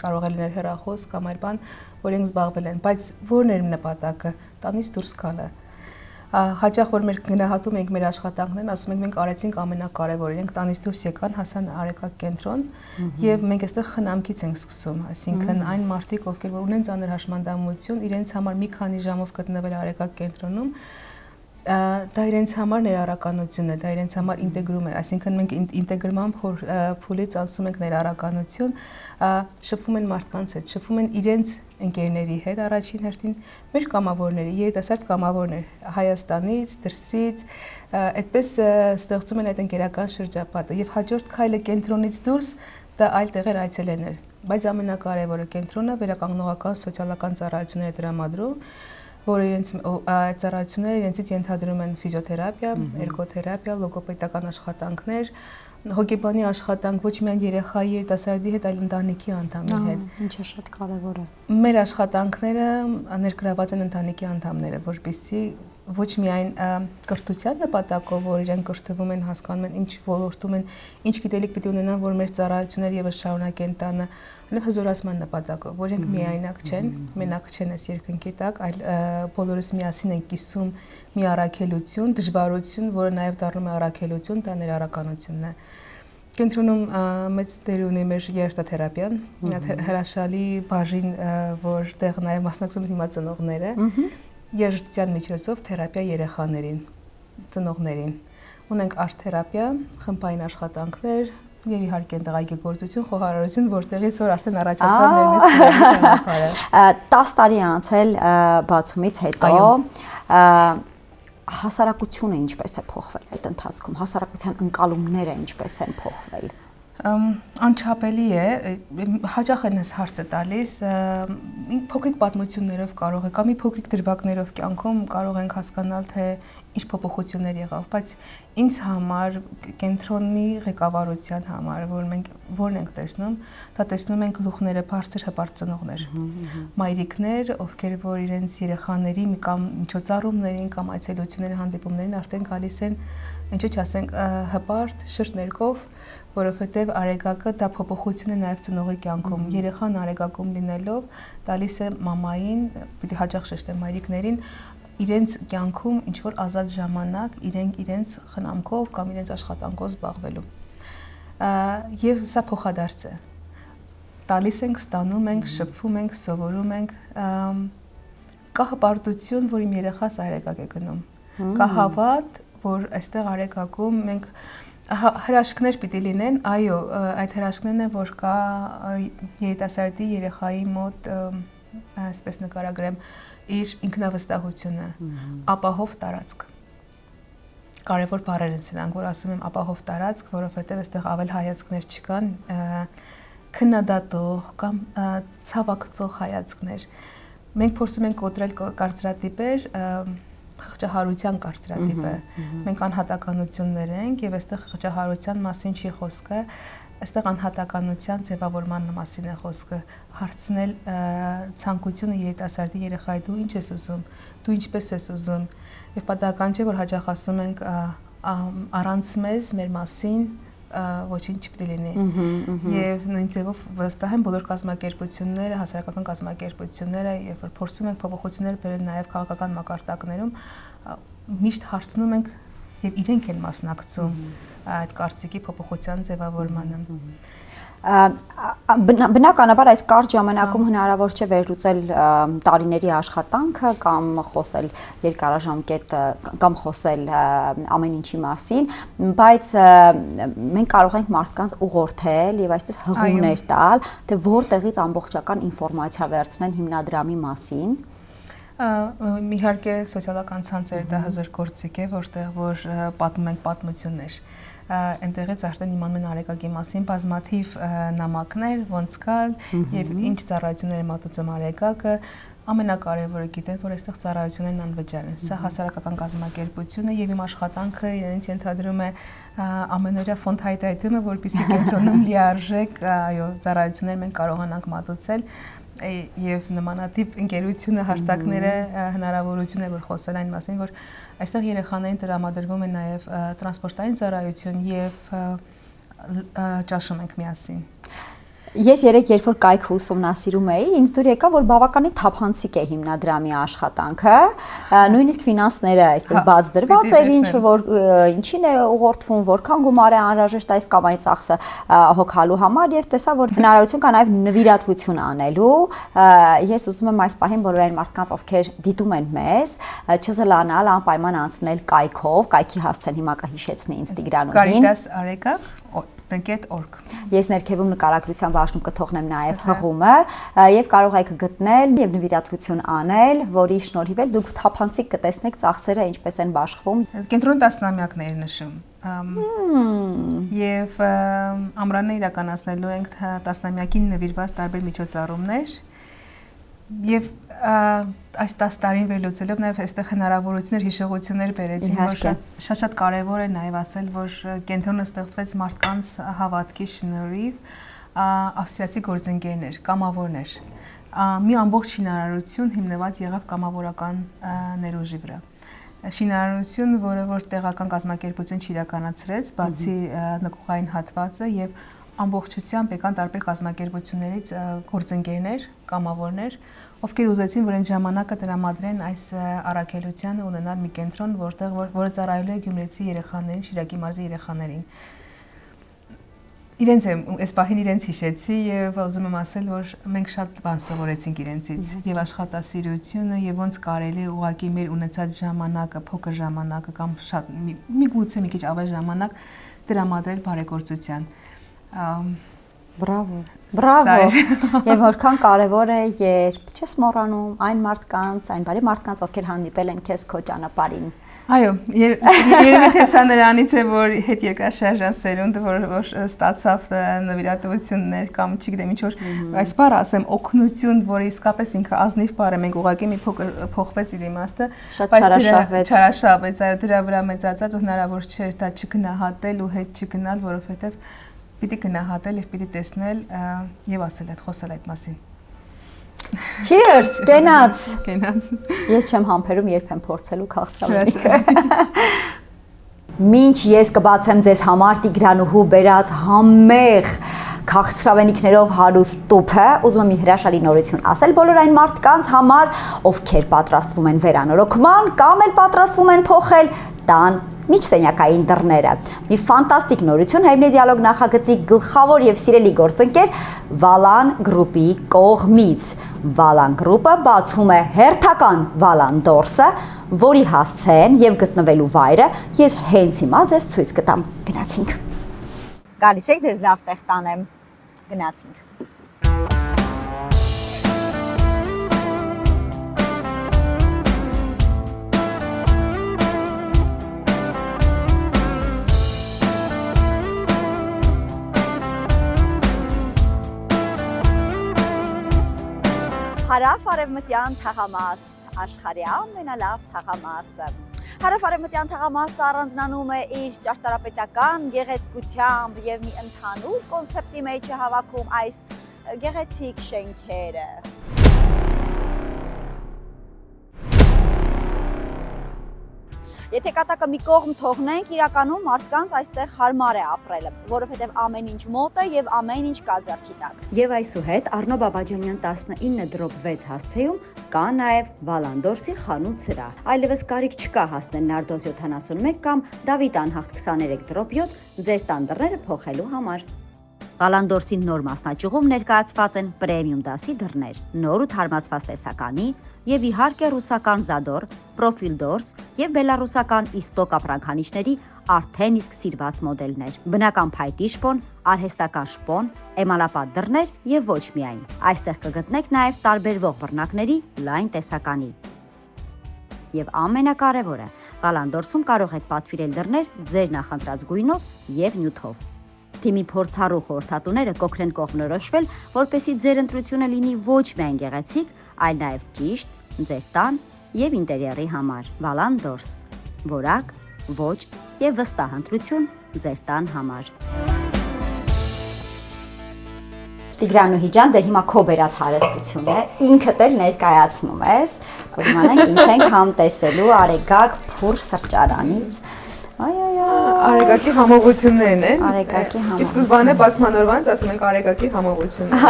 կարող է լինել հեռախոս կամ այլ բան, որ ենք զբաղվել են, բայց ո՞րն էր նպատակը, տանից դուրս գալը։ Հաճախ որ մեր գնահատում ենք մեր աշխատանքներն, ասում ենք մենք արեցինք ամենակարևորը, իրենք տանից դուրս եկան, հասան Արեգակ կենտրոն, եւ մենք այստեղ խնամքից ենք սկսում, այսինքն այն մարդիկ, ովքեր որ ունեն ծանր հաշմանդամություն, իրենց համար մի քանի ժամով գտնվել Արեգակ կենտրոնում, դա իրենց համար ներառականություն է, դա իրենց համար ինտեգրում է, այսինքն մենք ինտեգրման փուլից անցնում ենք ներառականություն, շփվում են մարդկանց հետ, շփվում են իրենց ընկերների հետ, առաջին հերթին մեր կամավորների, երիտասարդ կամավորներ Հայաստանից, դրսից, այդպես ստեղծում են այդ ընկերական շրջապատը եւ հաջորդ քայլը կենտրոնից դուրս դա այլ տեղեր այցելելն է, բայց ամենակարևորը կենտրոնը վերականգնողական սոցիալական ծառայություններ տրամադրում, որ իրենց ծառայությունները իրենցից ենթադրում են ֆիզիոթերապիա, էրգոթերապիա, լոգոպեդական աշխատանքներ, հոգեբանի աշխատանք ոչ միայն երեխայի երիտասարդի հետ, այլ ընտանիքի անդամի հետ։ Ինչը շատ կարևոր է։ Մեր աշխատանքները ներգրաված են ընտանիքի անդամները, որպեսզի ոչ միայն կրթության նպատակով, որ իրենք կրթվում են, հասկանում են, ինչ ոլորտում են, ինչ գիտելիք պիտի ունենան, որ մեր ծառայությունները եւս շարունակեն տանը, այլ հզորացման նպատակով, որ իրենք միայնակ չեն, մենակ չեն այս երկնքի տակ, այլ բոլորս միասին են կիսում մի առաքելություն, դժվարություն, որը նաեւ դառնում է առաքելություն, դա ներառականությունն է։ Կենտրոնում մեծ դեր ունի մեր երաշտաթերապիան, հրաշալի բաժին, որտեղ նաեւ մասնակցում են հիմա ծնողները, երաժշտության միջոցով թերապիա երեխաներին, ծնողներին։ Ունենք արտ-թերապիա, խմբային աշխատանքներ եւ իհարկե տղայգործություն, խոհարարություն, որտեղից որ արդեն առաջացավ մեր մեծ ճանապարհը։ 10 տարի անցել բացումից հետո հասարակությունը ինչպես է փոխվել այդ ընթացքում, հասարակության ընկալումները ինչպես են փոխվել։ Անչափելի է, հաճախ են այս հարցը տալիս, փոքրիկ պատմություններով կարող է, կամ մի փոքրիկ դրվագներով կյանքում կարող ենք հասկանալ, թե ինչ փոփոխություններ եղավ, բայց ինձ համար կենտրոնի ղեկավարության համար, որ մենք որն ենք տեսնում, դա տեսնում ենք գլուխները բարձր հպարտ ծնողներ, մայրիկներ, ովքեր որ իրենց երեխաների կամ միջոցառումներին կամ այցելությունների հանդիպումներին արդեն գալիս են, ինչու՞ չասենք հպարտ շրթներկով, որովհետև Արեգակը դա փոփոխություն է նաև ծնողի կյանքում, երեխան Արեգակում լինելով տալիս է մամային, պիտի հաճախ շեշտեմ մայրիկներին, իրենց կյանքում ինչ որ ազատ ժամանակ իրենց խնամքով կամ իրենց աշխատանքով զբաղվելու։ Եվ սա փոխադարձ է։ Տալիս ենք, ստանում ենք, շփվում ենք, սովորում ենք, կա հպարտություն, որ իմ երեխաս արեկակ է գնում։ Կա հավատ, որ այստեղ արեկակում մենք հրաշքներ պիտի լինեն, այո, այդ հրաշքներն են, որ կա երիտասարդի երեխայի մոտ, այսպես նկարագրեմ, իր ինքնավստահությունը, ապահով տարածք։ Կարևոր բառեր են սրանք, որ ասում եմ ապահով տարածք, որովհետև այստեղ ավել հայացքներ չկան, քննադատող կամ ցավակցող հայացքներ։ Մենք փորձում ենք կոտրել կարծրատիպեր, խղճահարության կարծրատիպը։ Մենք անհատականություններ ենք եւ այստեղ խղճահարության մասին չի խոսքը, այստեղ անհատականության ձևավորման մասին է խոսքը, հարցնել ցանկությունը երիտասարդի երեխայի դու ինչ ես ուզում, դու ինչպես ես ուզում, եւ պատահական չէ որ հաճախ ասում ենք առանց մեզ մեր մասին ոչինչ չպիտի լինի։ Եվ նույն ձևով վստահ եմ բոլոր կազմակերպությունները, հասարակական կազմակերպությունները, երբ որ փորձում ենք փոփոխություններ բերել նաեւ քաղաքական մակարդակներում, միշտ հարցնում ենք եւ իրենք են մասնակցում այդ կարծիքի փոփոխության ձևավորմանը։ Բնականաբար այս կարճ ժամանակում հնարավոր չէ վերլուծել տարիների աշխատանքը կամ խոսել երկարաժամկետ կամ խոսել ամեն ինչի մասին, բայց մենք կարող ենք մարդկանց ուղղորդել եւ այսպես հղումներ տալ, թե որտեղից ամբողջական ինֆորմացիա վերցնեն հիմնադրամի մասին։ Իհարկե սոցիալական ցանցերը դա հզոր գործիք է, որտեղ որ պատմում ենք պատմություններ։ Այնտեղից արդեն իմանում են արեկակի մասին բազմաթիվ նամակներ, ոնց գալ եւ ինչ ծառայություններ է մատուցում արեկակը, ամենակարևորը գիտեն, որ այստեղ ծառայություններն անվճար են։ Սա հասարակական կազմակերպությունը եւ իմ աշխատանքը իրենց ենթադրում է ամենօրյա ֆոնդ հայտարարումը, որպեսզի կենտրոնում լիարժեք, այո, ծառայություններ մենք կարողանանք մատուցել եւ նմանատիպ ընկերությունը հարտակները հնարավորություն է որ խոսել այն մասին, որ այստեղ երեխաներին տրամադրվում է նաեւ տրանսպորտային ծառայություն եւ ճաշում ենք միասին։ Ես երեք երբ որ կայքը ուսումնասիրում էի, ինձ դուր եկավ, որ բավականին թափանցիկ է հիմնադրամի աշխատանքը, նույնիսկ ֆինանսները այսպես բաց դրված էր, ինչը որ ինչին է ուղղորդվում, որքան գումար է անհրաժեշտ այս կամ այն ծախսը հոգալու համար եւ տեսա, որ հնարավորություն կա նաեւ նվիրատվություն անելու։ Ես ուզում եմ այս պահին բոլոր այն մարդկանց, ովքեր դիտում են մեզ, չզլանալ, անպայման անցնել կայքով, կայքի հասցեն հիմա կհիշեցնի ինձ Տիգրանուհին։ Caritas Areka.org։ Ես ներքևում նկարագրության բաժնում կթողնեմ նաև հղումը եւ կարող եք գտնել եւ նվիրատվություն անել, որի շնորհիվ էլ դուք թափանցիկ կտեսնեք ծախսերը ինչպես են բաշխվում։ Կենտրոնը տասնամյակներ նշում։ Եվ ամռանը իրականացնելու ենք տասնամյակին նվիրված տարբեր միջոցառումներ եւ այս 10 տարին վերլուծելով նաև այստեղ հնարավորություններ, հիշողություններ բերեցին, որ շատ կարևոր է նաև ասել, որ կենտրոնը ստեղծվեց մարդկանց հավատքի շնորհիվ, ավստրիացի գործընկերներ, կամավորներ։ Մի ամբողջ շինարարություն հիմնված եղավ կամավորական ներուժի վրա։ Շինարարություն, որը որ տեղական կազմակերպություն չիրականացրեց, բացի նկուղային հատվածը եւ ամբողջությամբ եկան տարբեր կազմակերպություններից գործընկերներ, կամավորներ, ովքեր ուզեցին, որ այն ժամանակը տրամադրեն այս առաքելությանը ունենալ մի կենտրոն, որը ծառայելու է գյումրեցի երեխաներին, Շիրակի մարզի երեխաներին։ Իրենց այս պահին իրենց հիշեցի եւ ուզում եմ ասել, որ մենք շատ բան սովորեցինք իրենցից եւ աշխատասիրությունը եւ ոնց կարելի է ուղղակի մեր ունեցած ժամանակը, փոքր ժամանակը կամ շատ միգուցե մի քիչ ավել ժամանակ տրամադրել բարեգործության։ Բրավո, բրավո։ Եվ որքան կարևոր է, երբ չես մոռանում այն մարդկանց, այն բարի մարդկանց, ովքեր հանդիպել են քեզ քո ճանապարհին։ Այո, երևի թե սա նրանից է, որ հետ երկրաշարժան սերունդը, որ ստացավ նվիրատվություններ կամ չգիտեմ ինչ որ այս բառը ասեմ, օգնություն, որը իսկապես ինքը ազնիվ բառ է, մենք ուղղակի մի փոքր փոխվեց իր իմաստը, բայց չարաշավեց, այո, դրա վրա մեծացած ու հնարավոր չէր դա չգնահատել ու հետ չգնալ, որովհետև պիտի գնահատել եւ պիտի տեսնել եւ ասել այդ խոսել այդ մասին։ Cheers, կենաց։ Կենաց։ Ես չեմ համբերում երբեք փորձելու քաղցրավենիքը։ Մինչ ես կբացեմ ձեզ համար Տիգրանուհու բերած համեղ քաղցրավենիքներով հարուստ տուփը, ուզում եմ մի հրաշալի նորություն ասել բոլոր այն մարդկանց համար, ովքեր պատրաստվում են վերանորոգման կամ էլ պատրաստվում են փոխել տան միջսենյակային դռները։ Մի ֆանտաստիկ նորություն Հայմնե դիալոգ նախագծի գլխավոր եւ սիրելի գործընկեր Վալան գրուպի կողմից։ Վալան գրուպը բացում է հերթական Վալան դորսը, որի հասցեն եւ գտնվելու վայրը ես հենց հիմա ձեզ ցույց կտամ։ Գնացինք։ Գալիս եք ձեզ լավ տեղ տանեմ։ Գնացինք։ Հարավ-արևմտյան թաղամաս, աշխարհի ամենալավ թաղամասը։ Հարավ-արևմտյան թաղամասը առանձնանում է իր ճարտարապետական գեղեցկությամբ եւ մի ընդհանուր կոնցեպտի մեջ է հավաքում այս գեղեցիկ շենքերը։ Եթե կատակը մի կողմ թողնենք, իրականում մարդկանց այստեղ հարմար է ապրելը, որովհետև ամեն ինչ մոտ է եւ ամեն ինչ կա ձեռքի տակ։ Եվ այսուհետ Առնո Բաբաջանյան 19/6 հասցեում կա նաեւ Վալանդորսի խանութ սրահ։ Այլևս կարիք չկա հասնել Նարդոս 71 կամ Դավիթ Անհախտ 23/7 ձեր տան դռները փոխելու համար։ Վալանդորսի նոր մասնաճյուղում ներկայացված են պրեմիում դասի դռներ, նոր ու թարմացված տեսականի եւ իհարկե ռուսական Zador, Profil Doors եւ բելառուսական Istoka ապրանքանիշների արդեն իսկ սիրված մոդելներ։ Բնական փայտի շպոն, արհեստական շպոն, էմալապատ դռներ եւ ոչ միայն։ Այստեղ կգտնեք նաեւ տարբերվող բռնակների լայն տեսականի։ Եվ ամենակարևորը, Վալանդորսում կարող եք պատվիրել դռներ ձեր նախընտրած գույնով եւ նյութով։ Թիմի փորձառու խորհրդատուները կօգնեն կողմնորոշվել, որպեսզի ձեր ընտրությունը լինի ոչ միայն գեղեցիկ, այլ նաև ճիշտ ձեր տան եւ ինտերիերի համար։ Վալանդորս, որակ, ոչ եւ վստահ ընտրություն ձեր տան համար։ Տիգրանուհի ջան, դե հիմա քո բերած հարստություն է, ինքդ էլ ներկայացնում ես, որ իմանանք ինչ ենք համտեսելու Արեգակ փուր սրճարանից։ Արեգակի համովություններն են։ Արեգակի համովություն։ Իսկ սկզբանե բացմանորվանից ասում ենք Արեգակի համովություններ։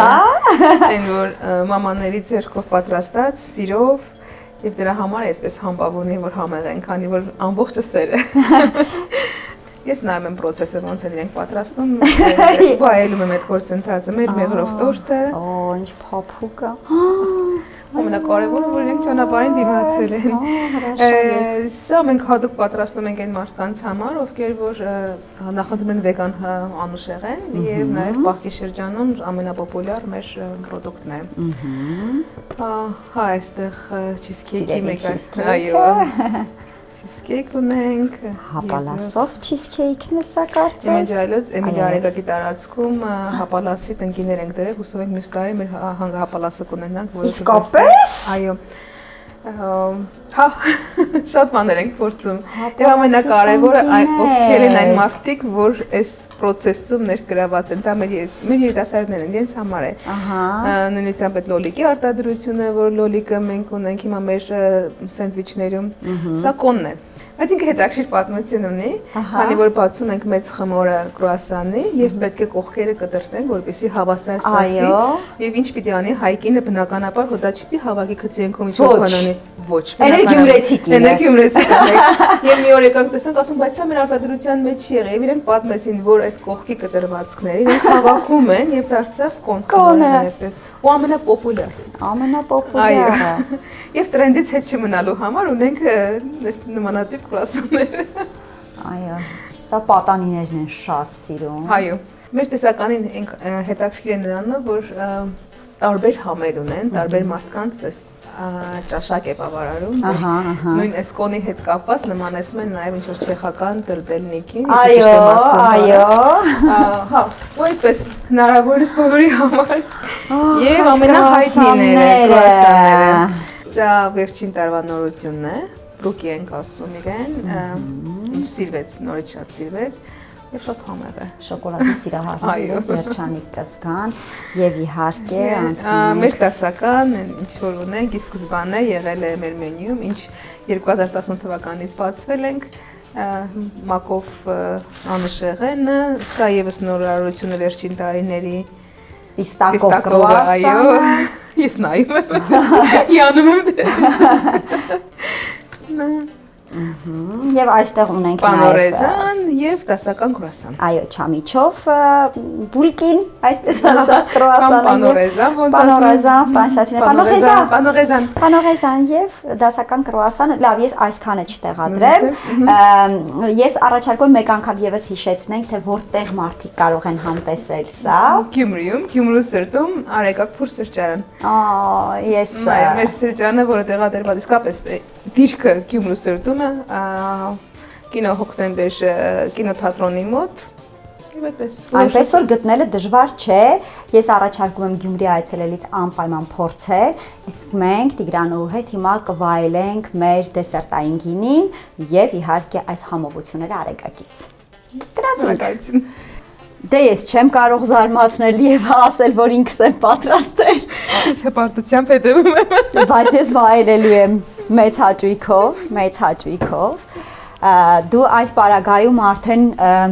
Այն որ մամաների ձեռքով պատրաստած, սիրով եւ դրա համար այդպես համբավ ունի, որ համեղ են, քանի որ ամբողջը սեր է։ Ես նայում եմ process-ը ոնց են իրենք պատրաստում, վայելում եմ այդ գործընթացը, մեր մեղրով տորտը։ Ինչ փափուկ է։ Ամենակարևորը, որ իրենք ճանապարհին դիմացել են։ Սա մենք հատուկ պատրաստում ենք այն մարդկանց համար, ովքեր որ նախընտրում են վեգան անուշեղեն եւ նաեւ պահքի շրջանում ամենապոպուլյար մեր պրոդուկտն է։ Հա, այստեղ չիզքեյքի մեկ այո։ Չիզքեյք ունենք, հապալասով չիզքեյքն է սա կարծես։ Իմեջայլոց Էմիլիա Արեգակի տարածքում հապալասի տնկիներ ենք դրել, հուսով ենք մյուս տարի մեր հապալասը կունենանք, որը իսկապես։ Այո։ Հա, շատ բաներ ենք փորձում։ Եվ ամենակարևորը ովքեր են այն մարդիկ, որ այս process-ում ներգրաված են, դա մեր երիտասարդներն են, իրենց համար է։ Նույնությամբ այդ լոլիկի արտադրությունը, որ լոլիկը մենք ունենք հիմա մեր սենդվիչներում, սա կոնն է։ Բայց ինքը հետաքրքիր պատմություն ունի, քանի որ բացում ենք մեծ խմորը կրուասանի եւ պետք է կողքերը կտրտեն, որպեսզի հավասար ստացվի։ Եվ ինչ պիտի անի հայկինը բնականաբար հոդա չպիտի հավաքի քցենքով ինչ բանանի։ Ոչ։ Էներգիումրեցիկ է։ Էներգիումրեցիկ է։ Եվ մի օր եկանք տեսանք, ասում, բայց սա մեր արտադրության մեջ չի եղել։ Եվ իրենք պատմեցին, որ այդ կողքի կտրվածքները իրենք հավաքում են եւ դարձավ կոնը այդպես։ Ու ամենապոպուլյար։ Ամենապոպուլյարը։ Եվ տրենդից հետ չմնալու համար ունենք այս նմանատիպ կրուասաններ։ Այո, սա պատանիներն են շատ սիրում։ Այո։ Մեր տեսականին հետաքրքիր է նրանը, որ տարբեր համեր ունեն, տարբեր մարդկանց ճաշակ է բավարարում։ Նույն այս կոնի հետ կապված նմանեցնում են նաև ինչ-որ չեխական տրտելնիկին, ճիշտ եմ ասում։ Այո։ Հա, ու այդպես հնարավորինս բոլորի համար։ Եվ ամենահայտնիները կրուասանները։ Սա վերջին տարվա նորությունն է, բրուկի ենք ասում իրեն, ինչ սիրվեց, նորից շատ սիրվեց։ Եվ շատ համեղ է։ Շոկոլադի սիրահարները ձերջանիկ կզգան եւ իհարկե մեր դասական ինչ որ ունենք, ի սկզբանե եղել է մեր մենյուում, ինչ 2018 թվականից բացվել ենք, մակով անուշեղենը, սա եւս նորարարությունը վերջին տարիների Պիստակով կրուասանը, ես նայում եմ, յանում եմ Եվ այստեղ ունենք պանորեզան եւ դասական կրուասան։ Այո, չամիչով բուլկին, այսպես ասած, կրուասանը պանորեզան, ոնց պանորեզան, ֆրանսիացիներեն պանորեզան։ Պանորեզան եւ դասական կրուասանը, լավ, ես այսքանը չտեղադրեմ։ Ես առաջարկում եմ մեկ անգամ եւս հիշեցնենք, թե որտեղ մարդիկ կարող են համտեսել սա։ Գյումրիում, Գյումրու սրտում Արեգակ փուր սրճարան։ Ես Մեր սրճարանը, որը տեղադրված իսկապես դիրքը Գյումրու սրտում է, կինո հոկտեմբեր կինոթատրոնի մոտ։ Եվ այդպես։ Այնպես որ գտնելը դժվար չէ, ես առաջարկում եմ Գյումրի այցելելիս անպայման փորձել, իսկ մենք Տիգրանուհու հետ հիմա կվայելենք մեր դեսերտային գինին եւ իհարկե այս համովությունները Արեգակից։ Գնացինք։ Դե ես չեմ կարող զարմացնել եւ ասել, որ ինքս եմ պատրաստել։ Ես հպարտությամբ հետևում եմ։ Բայց ես վայելելու եմ մեծ հաճույքով։ Դու այս պարագայում արդեն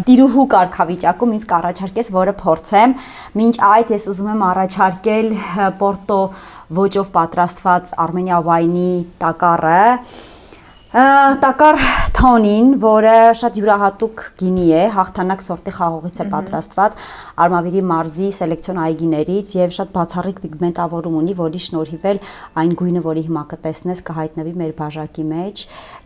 տիրուհու կարգավիճակում ինձ կառաջարկես, որը փորձեմ։ Մինչ այդ ես ուզում եմ առաջարկել Պորտո ոճով պատրաստված Armenia wine-ի տակառը։ Տակար թոնին, որը շատ յուրահատուկ գինի է, հաղթանակ սորտի խաղողից է պատրաստված Արմավիրի մարզի սելեկցիոն այգիներից եւ շատ բացառիկ պիգմենտավորում ունի, որի շնորհիվ էլ այն գույնը, որի հիմա կտեսնես, կհայտնվի մեր բաժակի մեջ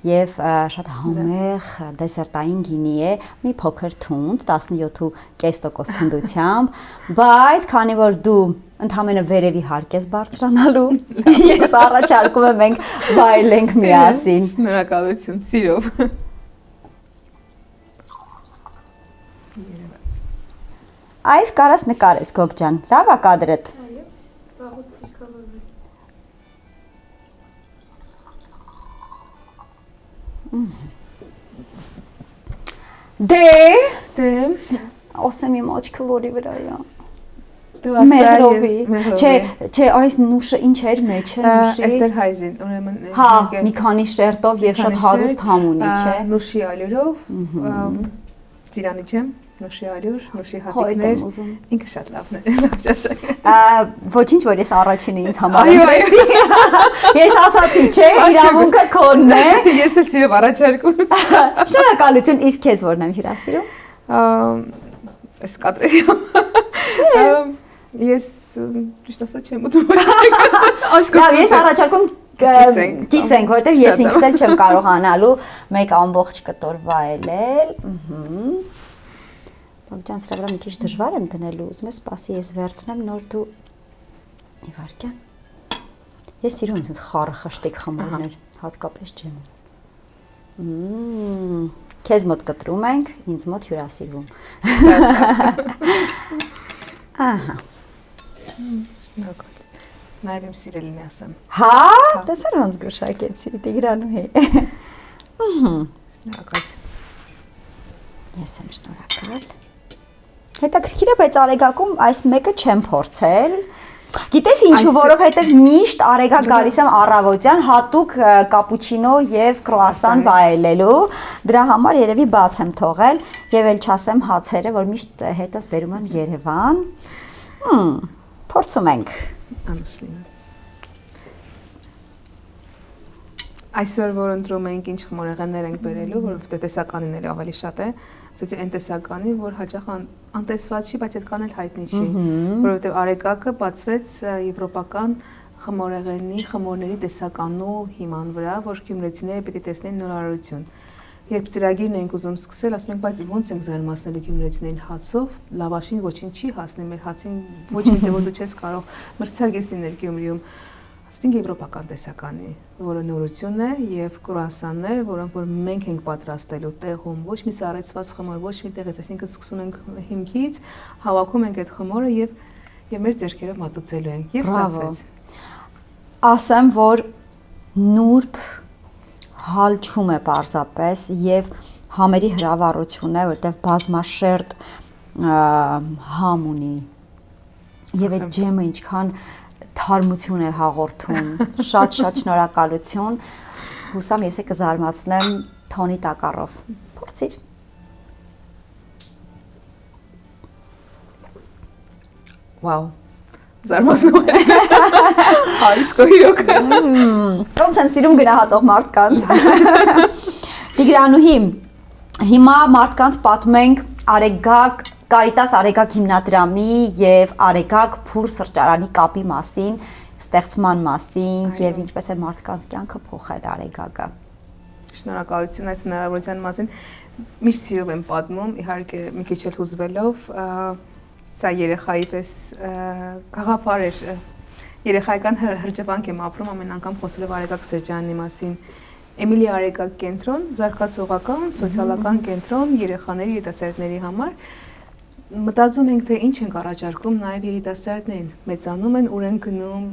եւ շատ համեղ դեսերտային գինի է, մի փոքր թունդ, 17.5% թնդությամբ, բայց քանի որ դու ընդհանրապես վերևի հարկ ես բարձրանալու, ես առաջարկում եմ մենք վայելենք միասին։ Շնորհակալություն, սիրով։ Այս կարաս նկարես Գոգ ջան, լավ է կադրդ։ Դե, ասեմ իմ աչքը որի վրա է։ Մեղրովի, չէ, այս նուշը ինչ էր մեջը, նուշի։ Էստեր Հայզին, ուրեմն։ Հա, մի քանի շերտով եւ շատ հարուստ համ ունի, չէ։ Նուշի ալյուրով, ծիրանի ջեմ, նուշի ալյուր, նուշի հատիկներ։ Ինքը շատ լավն է, լավ ճաշակ։ Ոչինչ, որ ես առաջինը ինձ համարեցի։ Ես ասացի, չէ, իրավունքը քոնն է։ Ես էլ սիրով առաջարկում։ Շնորհակալություն, իսկ քեզ որն եմ հյուրասիրում։ Այս կադրերի։ Չէ։ Ես ճիշտ ասած չեմ ուտում։ Լավ, ես առաջարկում կիսենք, որտեղ ես ինքս էլ չեմ կարողանալու մեկ ամբողջ կտոր վայելել։ Բogdan, սրա վրա մի քիչ դժվար եմ դնելու, ուզում ես սպասի ես վերցնեմ, նոր դու իվարկյա։ Ես սիրում եմ այսպես խառը խշտիկ խմորներ, հատկապես ջեմ։ Քեզ մոտ կտրում ենք, ինձ մոտ հյուրասիրվում։ Ահա։ Նաև իմ սիրելին ասեմ։ Հա, տեսար ոնց գուշակեցի Տիգրանուհի։ Շնորհակալություն։ Ես եմ շնորհակալ։ Հետաքրքիր է, բայց Արեգակում այս մեկը չեմ փորձել։ Գիտես ինչու, որովհետև միշտ Արեգակ գալիս եմ առավոտյան հատուկ կապուչինո եւ կրուասան վայելելու։ Դրա համար երևի բաց եմ թողել եւ էլ չասեմ հացերը, որ միշտ հետս բերում եմ Երևան։ Փորձում ենք։ Այսօր որ ընտրում ենք ինչ խմորեղեններ ենք բերելու, որովհետեւ տեսականին էլ ավելի շատ է, ասեցի այն տեսականին, որ հաճախ անտեսված չի, բայց այդ կան էլ հայտնի չի, որովհետեւ Արեգակը բացվեց եվրոպական խմորեղենի խմորների տեսականու հիման վրա, որ գյումրեցիները պիտի տեսնեն նորարարություն։ Երբ ծրագիրն ենք ուզում սկսել, ասում ենք, բայց ո՞նց ենք զարմացնելու գյումրեցիներին հացով, լավաշին ոչինչ չի հասնի, մեր հացին ոչինչ է, որ դու չես կարող մրցակից լինել Գյումրիում։ Ասենք եվրոպական տեսականի, որը նորություն է եւ կրուասաններ, որոնք որ մենք ենք պատրաստելու տեղում, ոչ մի սառեցված խմոր, ոչ մի տեղից, այսինքն սկսում ենք հիմքից, հավաքում ենք այդ խմորը եւ մեր ձեռքերով մատուցելու ենք եւ ստացվեց։ Ասեմ, որ նուրբ հալչում է պարզապես եւ համերի հրավառություն է, որտեվ բազմաշերտ համ ունի եւ այդ ջեմը ինչքան թարմություն է հաղորդում, շատ շնորհակալություն, հուսամ ես կզարմացնեմ թոնի տակառով, Փորձիր։ Վաու։ Զարմացնում է։ Հարիսկո իրոք։ Ոնց եմ սիրում գնահատող մարդկանց։ Տիգրանուհի, հիմա մարդկանց պատմենք Արեգակ Կարիտաս Արեգակ հիմնադրամի եւ Արեգակ Փուր սրճարանի կապի մասին, ստեղծման մասին եւ ինչպես է մարդկանց կյանքը փոխել Արեգակը։ Շնորհակալություն այս հնարավորության մասին։ Միշտ սիրով եմ պատմում, իհարկե մի քիչ էլ հուզվելով, սա երեխայի պես գաղափար էր։ Երեխայական հրճվանք եմ ապրում ամեն անգամ խոսելով Արեգակ սրճարանի մասին։ Էմիլի Արեգակ կենտրոն, զարգացողական, սոցիալական կենտրոն երեխաների երիտասարդների համար։ Մտածում ենք, թե ինչ ենք առաջարկում նաև երիտասարդներին, մեծանում են, ուր են գնում,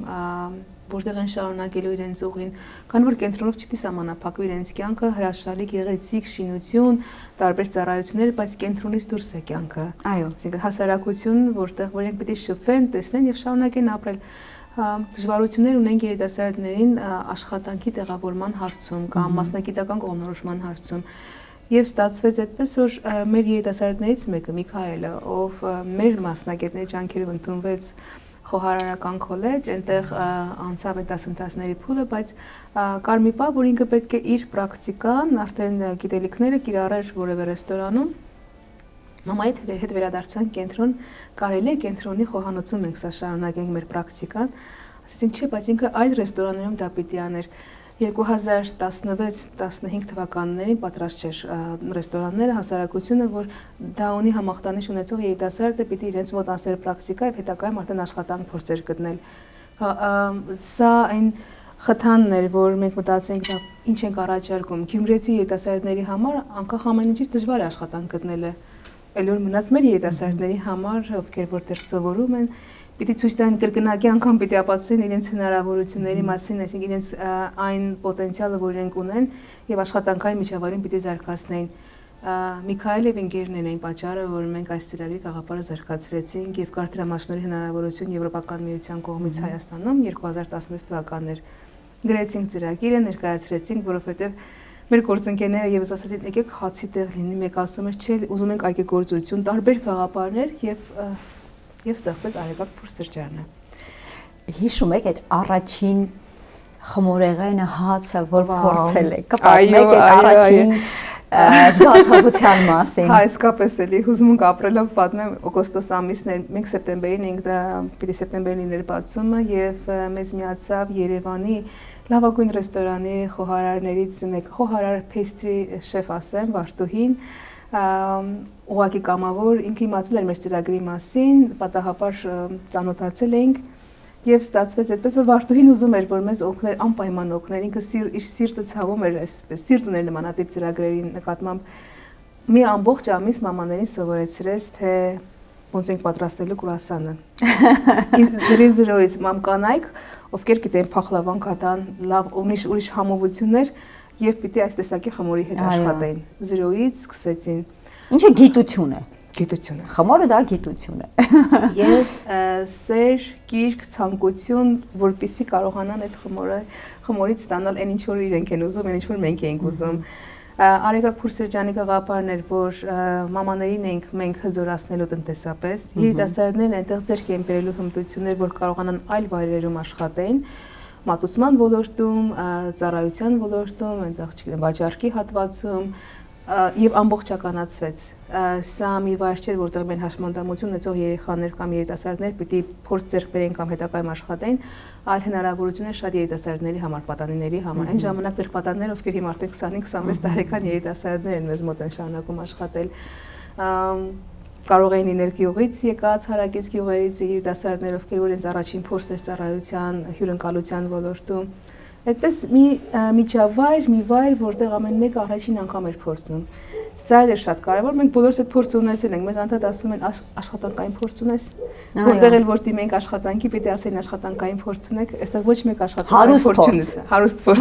որտեղ են շարունակելու իրենց ուղին, քանի որ կենտրոնով չպիտի սահմանափակվի իրենց կյանքը, հրաշալի գեղեցիկ շինություն, տարբեր ծառայություններ, բայց կենտրոնից դուրս է կյանքը։ Այո, այսինքն հասարակություն, որտեղ որոնք պիտի շփվեն, տեսնեն եւ շարունակեն ապրել։ Դժվարություններ ունենք երիտասարդներին աշխատանքի տեղավորման հարցում կամ մասնագիտական կողմնորոշման հարցում։ Եվ ստացվեց այդպես, որ մեր երիտասարդներից մեկը Միքայելը, ով մեր մասնագետների ջանքերով ընդունվեց Խոհարարական քոլեջ, այնտեղ անցավ այդ դասընթացների փուլը, բայց կար մի պահ, որ ինքը պետք է իր պրակտիկան, արդեն գիտելիքները կիրառեր որևէ ռեստորանում։ Մամայի հետ վերադարձանք կենտրոն, կարելի է կենտրոնի խոհանոցում ենք սա շարունակենք մեր պրակտիկան։ Ասեցին, չէ, բայց ինքը այլ ռեստորաններում դա պիտի աներ։ 2016-15 թվականներին պատրաստ չէր ռեստորանները, հասարակությունը, որ դա ունի համախտանիշ ունեցող երիտասարդը պիտի իրենց մոտ անցներ պրակտիկա եւ հետագայում արդեն աշխատանք փորձեր գտնել։ Սա այն խթանն էր, որ մենք մտածենք, ինչ ենք առաջարկում։ Գյումրեցի երիտասարդների համար անկախ ամեն ինչից դժվար է աշխատանք գտնելը։ Էլ որ մնաց մեր երիտասարդների համար, ովքեր որտեղ սովորում են, պիտի ցույց տան կրկնակի անգամ պիտի ապացուցեն իրենց հնարավորությունների մասին, այսինքն իրենց այն պոտենցիալը, որ իրենք ունեն, եւ աշխատանքային միջավայրին պիտի զարգացնեն։ Միքայել եւ ընկերներն են այն պատճառը, որ մենք այս ծրագրի գաղափարը զարգացրեցինք եւ կար դրամաշնորհի հնարավորություն Եվրոպական միության կողմից Հայաստանում 2016 թվականներ գրեցինք ծրագիրը, ներկայացրեցինք, որովհետեւ մեր գործընկերները եւս ասացին, եկեք հացի տեղ լինի, մեկ ասում էր, չէ, ուզում ենք այգեգործություն, տարբեր գաղափարներ եւ ստեղծվեց Արեգակ Փուր սրճարանը։ Հիշում եք այդ առաջին խմորեղենը հացը, որ փորձել եք, կպատմեք այդ առաջին զգացողության մասին։ Հա, իսկապես էլի հուզմունք ապրելով պատմեմ օգոստոս ամիսն էր, մենք սեպտեմբերին ենք դա պիտի սեպտեմբերին լիներ բացումը եւ մեզ միացավ Երևանի լավագույն ռեստորանի խոհարարներից մեկը, խոհարար pastry շեֆ ասեմ, Վարդուհին, ուղղակի կամավոր, ինքը իմացել էր մեր ծրագրի մասին, պատահաբար ծանոթացել էինք եւ ստացվեց այդպես, որ Վարդուհին ուզում էր, որ մեզ օգներ, անպայման օգներ, ինքը իր սիրտը ցավում էր այսպես, սիրտ ուներ նմանատիպ ծրագրերի նկատմամբ։ Մի ամբողջ ամիս մամաներին սովորեցրեց, թե ոնց ենք պատրաստելու կրուասանը։ Դրից զրոյից մամ կանայք, ովքեր գիտեն փախլավան կատան, լավ ուրիշ համովություններ եւ պիտի այս տեսակի խմորի հետ աշխատեն։ Զրոյից սկսեցին։ Ինչ է գիտությունը։ Գիտությունը։ Խմորը դա գիտություն է։ Եվ սեր, կիրք, ցանկություն, որպեսզի կարողանան այդ խմորից ստանալ այն ինչ որ իրենք են ուզում, այն ինչ որ մենք ենք ուզում։ Արեգակ Փուր սրճարանի գաղափարն էր, որ մամաներին ենք մենք հզորացնելու տնտեսապես, երիտասարդներն այնտեղ ձեռք են բերելու հմտություններ, որ կարողանան այլ վայրերում աշխատեն, մատուցման ոլորտում, ծառայության ոլորտում, այնտեղ չգիտեմ, վաճառքի հատվածում եւ ամբողջականացվեց։ Սա մի վայր չէր, որտեղ մեր հաշմանդամություն ունեցող երեխաներ կամ երիտասարդներ պիտի փորձ ձեռք բերեն կամ հետագայում աշխատեն, այլ հնարավորություն է շատ երիտասարդների համար, պատանիների համար։ Այն ժամանակ դեռ պատանիներ, ովքեր հիմա արդեն 25-26 տարեկան երիտասարդներ են, մեզ մոտ են շարունակում աշխատել։ Կարող էին լինել գյուղից եկած, հարակից գյուղերից երիտասարդներ, ովքեր որ իրենց առաջին փորձ էր ծառայության, հյուրընկալության ոլորտում։ Այդպես մի միջավայր, մի վայր, որտեղ ամեն մեկը առաջին անգամ էր փորձում։ Սա էլ է շատ կարևոր, մենք բոլորս այդ փորձը ունեցել ենք, մեզ անդադ ասում են աշխատանքային փորձ ունես, որտեղ էլ որ դիմենք աշխատանքի, պիտի ասեն աշխատանքային փորձ ունեք, այստեղ ոչ մեկ աշխատանքային փորձ չունես, հարուստ փորձ։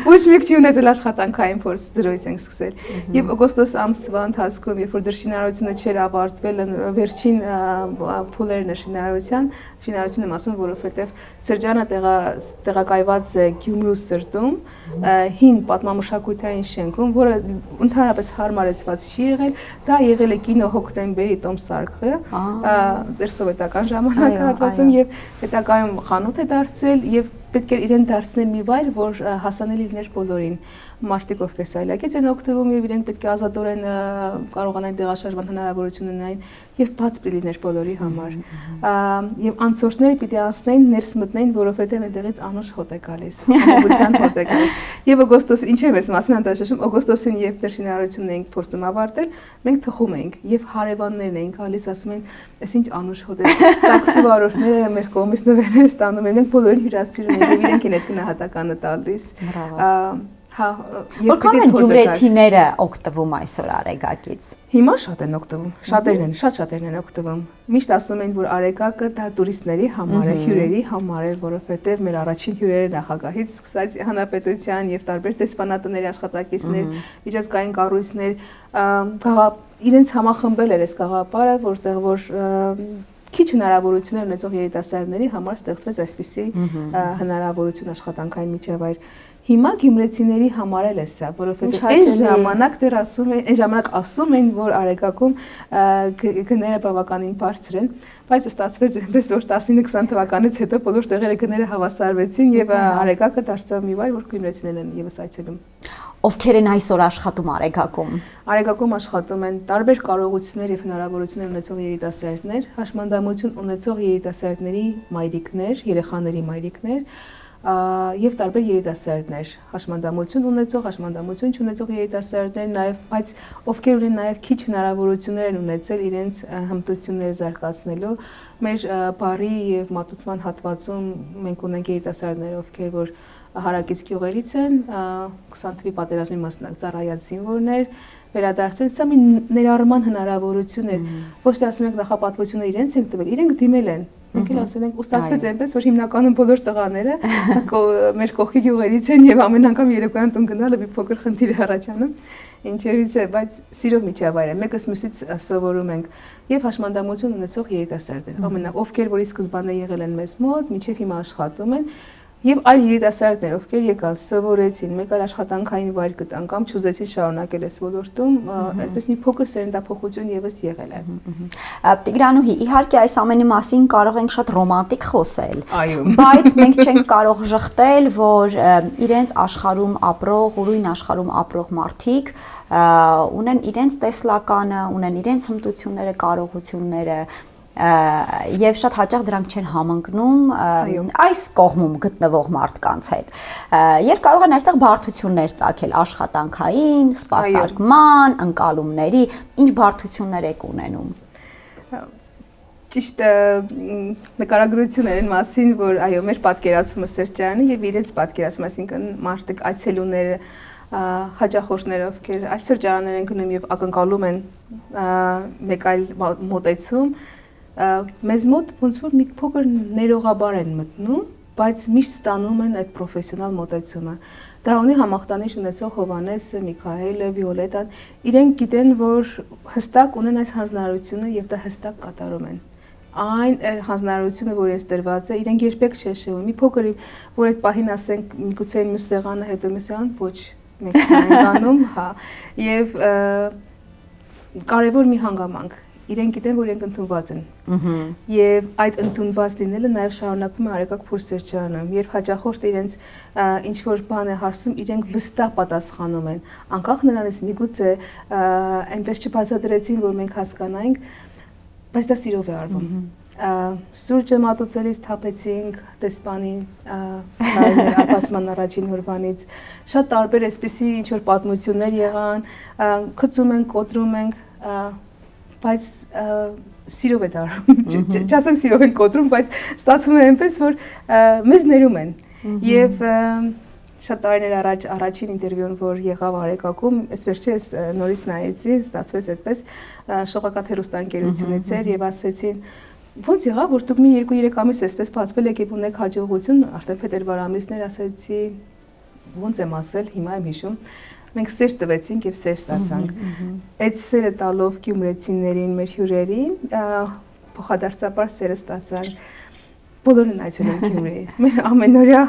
Ոչ մեկ չի ունեցել աշխատանքային փորձ, զրոյից ենք սկսել։ Եվ օգոստոս ամսվա ընթացքում, երբ որ դեռ շինարարությունը չէր ավարտվել, վերջին փուլերն է շինարարություն եմ ասում, որովհետև սրճարանը տեղակայված է Գյումրու սրտում, հին պատմամշակութային շենքում, որը ընդհանրապես ընդհանրապես հարմարեցված չի եղել, դա եղել է կինո հոկտեմբերի Տոմ Սարկը, դեռ սովետական ժամանակահատվածում եւ հետագայում խանութ է դարձել եւ պետք է իրեն դարձնել մի վայր, որ հասանելի լիներ բոլորին։ Մարդիկ ովքեր սայլակից են օգտվում եւ իրենք պետք է ազատորեն կարողանան տեղաշարժման հնարավորություն ունենային եւ բաց լիներ բոլորի համար։ Եվ անցորդները պիտի անցնեն, ներս մտնեն, որովհետեւ այնտեղից անուշ հոտ է գալիս, ամբողջության հոտ է գալիս։ Եվ օգոստոսին, ինչ եմ ես մասին հանդաշում, օգոստոսին երբ դեռ շինարարությունն էինք փորձում ավարտել, մենք թխում էինք եւ հարևաններն էին գալիս, ասում են, «Էս ինչ անուշ հոտ է»։ Տաքսի վարորդները մեր կողմից նվերներ ստանում են, մենք բոլորին հյուրասիրում ենք եւ իրենք են այդ գնահատականը տալիս։ Որքան են գյումրեցիները օգտվում այսօր Արեգակից։ Հիմա շատ են օգտվում, շատերն են օգտվում։ Միշտ ասում են, որ Արեգակը դա տուրիստների համար է, հյուրերի համար է, որովհետև մեր առաջին հյուրերը նախագահից սկսած հանրապետության եւ տարբեր դեսպանատների աշխատակիցներ, միջազգային կառույցներ, իրենց համախմբել էր այս գաղափարը, որտեղ որ քիչ հնարավորություններ ունեցող երիտասարդների համար ստեղծվեց այսպիսի հնարավորություն աշխատանքային միջավայր։ Հիմա գյումրեցիների համար էլ է սա, որովհետև այն ժամանակ ասում են, որ Արեգակում գները բավականին բարձր են, բայց ստացվեց այնպես, որ 19-20 թվականից հետո բոլոր տեղերը գները հավասարվեցին եւ Արեգակը դարձավ մի վայր, որ գյումրեցիներն են եւս այցելում։ Ովքեր են այսօր աշխատում Արեգակում։ Արեգակում աշխատում են տարբեր կարողություններ եւ հնարավորություններ ունեցող երիտասարդներ, հաշմանդամություն ունեցող երիտասարդների մայրիկներ, երեխաների մայրիկներ, եւ տարբեր երիտասարդներ, հաշմանդամություն ունեցող, հաշմանդամություն չունեցող երիտասարդներ, նաեւ, բայց ովքեր ունեն նաեւ քիչ հնարավորություններ են ունեցել իրենց հմտությունները զարգացնելու։ Մեր բարի եւ մատուցման հատվածում մենք ունենք երիտասարդներ, ովքեր որ հարակից գյուղերից են, 20 թվականի պատերազմի մասնակ ծառայած զինվորներ, վերադարձել, սա մի ներառման հնարավորություն էր, ոչ թե ասում ենք նախապատվությունը իրենց ենք տվել, իրենք դիմել են, մենք էլ ասել ենք, ու ստացվեց այնպես, որ հիմնականում բոլոր տղաները մեր կողքի գյուղերից են եւ ամեն անգամ երեկոյան տուն գնալը մի փոքր խնդիր է առաջանում, ինչերից է, բայց սիրով միջավայր է, մեկս մյուսից սովորում ենք եւ հաշմանդամություն ունեցող երիտասարդներ, ովքեր որ ի սկզբանե եղել են մեզ մոտ, մինչեւ հիմա աշխատում են Եվ այլ երիտասարդներ, ովքեր եկան, սովորեցին, մեկ այլ աշխատանքային վայր գտան կամ չուզեցին շարունակել այս ոլորտում, այդպես մի փոքր սերնդափոխություն եւս եղել է։ Տիգրանուհի, իհարկե այս ամենի մասին կարող ենք շատ ռոմանտիկ խոսել, Այո։ բայց մենք չենք կարող ժխտել, որ իրենց աշխարհում ապրող, ուրույն աշխարհում ապրող մարդիկ ունեն իրենց տեսլականը, ունեն իրենց հմտությունները, կարողությունները եւ շատ հաճախ դրանք չեն համընկնում այս կողմում գտնվող մարդկանց հետ։ Եվ կարող են այստեղ բարդություններ ծագել աշխատանքային, սպասարկման, ընկալումների, ինչ բարդություններ եք ունենում։ Ճիշտ նկարագրությունների մասին, որ այո, մեր պատկերացումը սրճարանի եւ իրենց պատկերացումը, այսինքն մարդիկ այցելուները հաճախորդները, ովքեր այս սրճարաններ են գնում եւ ակնկալում են մեկ այլ մոտեցում, մեզ մոտ ոնց որ մի փոքր ներողաբար են մտնում, բայց միշտ ստանում են այդ պրոֆեսիոնալ մոտեցումը։ Դա ունի համախտանիշ ունեցող Հովանեսը, Միքայելը, Վիոլետան, իրենք գիտեն, որ հստակ ունեն այս հանձնարարությունը եւ դա հստակ կատարում են։ Այն հանձնարարությունը, որ ես տրված է, իրենք երբեք չեն շեղում։ Մի փոքր, որ այդ պահին ասենք, միգուցե մյուս սեղանը, հետո մյուս սեղան, ոչ, մենք ենք անում, հա։ Եվ կարևոր մի հանգամանք իրենք գիտեն, որ իրենք ընդունված են։ Եվ այդ ընդունված լինելը նաև շարունակվում է Արեգակ Փուր սրճարանում, երբ հաճախորդը իրենց ինչ որ բան է հարցում, իրենք վստահ պատասխանում են, անկախ նրանից միգուցե այնպես չբացատրեցին, որ մենք հասկանայինք, բայց դա սիրով է արվում։ Սուրճը մատուցելիս թափեցինք դեսպանին ապասման առաջին օրվանից, շատ տարբեր այսպիսի ինչ որ պատմություններ եղան, խցում ենք, կոտրում ենք, բայց սիրով է դառնում, չասեմ սիրով են կոտրում, բայց ստացվում է այնպես, որ մեզ ներում են, եւ շատ տարիներ առաջ առաջին ինտերվյուն, որ եղավ Արեգակում, ես վերջերս նորից նայեցի, ստացվեց այդպես, շողակաթ հեռուստաընկերությունից էր եւ ասեցին, ոնց եղավ, որ դուք մի 2-3 ամիս այսպես բացվել եք եւ ունեք հաջողություն, արդեն փետրվար ամիսներ, ասեցի, ոնց եմ ասել, հիմա եմ հիշում, մենք սեր տվեցինք եւ սեր ստացանք։ Այդ սերը տալով գյումրեցիներին, մեր հյուրերին, փոխադարձաբար սերը ստացանք։ Բոլորն են այցելել Գյումրի։ Մեր ամենօրյա,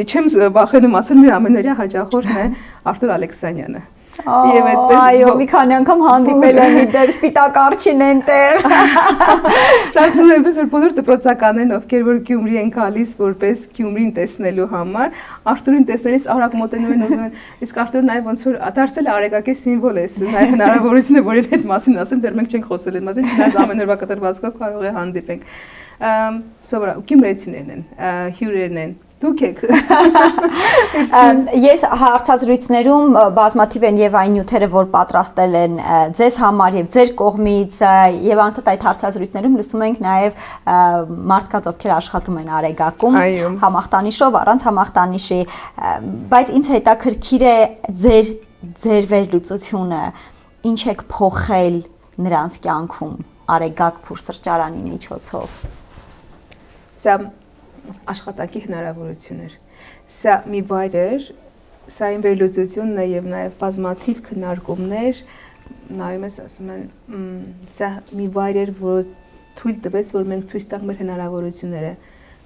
չեմ վախենում ասել, մեր ամենօրյա հաճախորդն է Արտուր Ալեքսանյանը։ Եվ այդպես այո, մի քանի անգամ հանդիպել եմ իդեպ սպիտակ արջին այնտեղ։ Ստացվում է այնպես որ բոլոր դպրոցականներն ովքեր որ Գյումրի են գալիս որպես Գյումրին տեսնելու համար, Արթուրին տեսնելիս արագ մոտենում են ուզում են, իսկ Արթուրը նաև ոնց որ դարձել է արեգակի սիմվոլ է, նաև հնարավորություն է որ այդ մասին ասեմ, դեռ մենք չենք խոսել այդ մասին, չնայած ամեն օրվա կտրվածքով կարող է հանդիպենք։ Սովորաբար գյումրեցիներն են, հյուրերն են, դուք եք։ Ես հարցազրույցներում բազմաթիվ են եւ այն նյութերը, որ պատրաստել են ձեզ համար եւ ձեր կողմից եւ անդադ այդ հարցազրույցներում լսում ենք նաեւ մարդկանց, ովքեր աշխատում են Արեգակում, համախտանիշով, առանց համախտանիշի, բայց ինձ հետաքրքիր է ձեր վերլուծությունը, ինչ եք փոխել նրանց կյանքում Արեգակ փուրսրճարանի միջոցով։ Սա աշխատանքի հնարավորություններ։ Սա մի վայր էր, սա իմ վերլուծությունն է եւ նաեւ բազմաթիվ քննարկումներ, նայում ես ասում են, սա մի վայր էր, որը թույլ տվեց, որ մենք ցույց տանք մեր հնարավորությունները,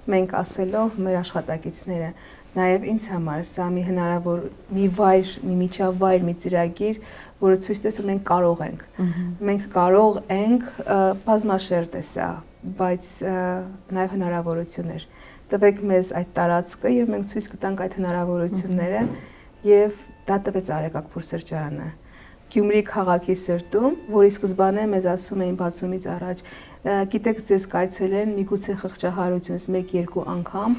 մենք ասելով մեր աշխատակիցները, նաեւ ինձ համար սա մի հնարավոր մի վայր, մի միջավայր, մի ծրագիր, որը ցույց տես, որ մենք կարող ենք։ Մենք կարող ենք, բազմաշերտ է սա, բայց նաեւ հնարավորություններ։ Տվեք մեզ այդ տարածքը եւ մենք ցույց կտանք այդ հնարավորությունները եւ դա տվեց Արեգակ փուրսրճարանը։ Գյումրի քաղաքի սրտում, որի սկզբանե մեզ ասում էին բացումից առաջ, գիտեք ձեզ կայցելեն միգուցե խղճահարությունից 1-2 անգամ,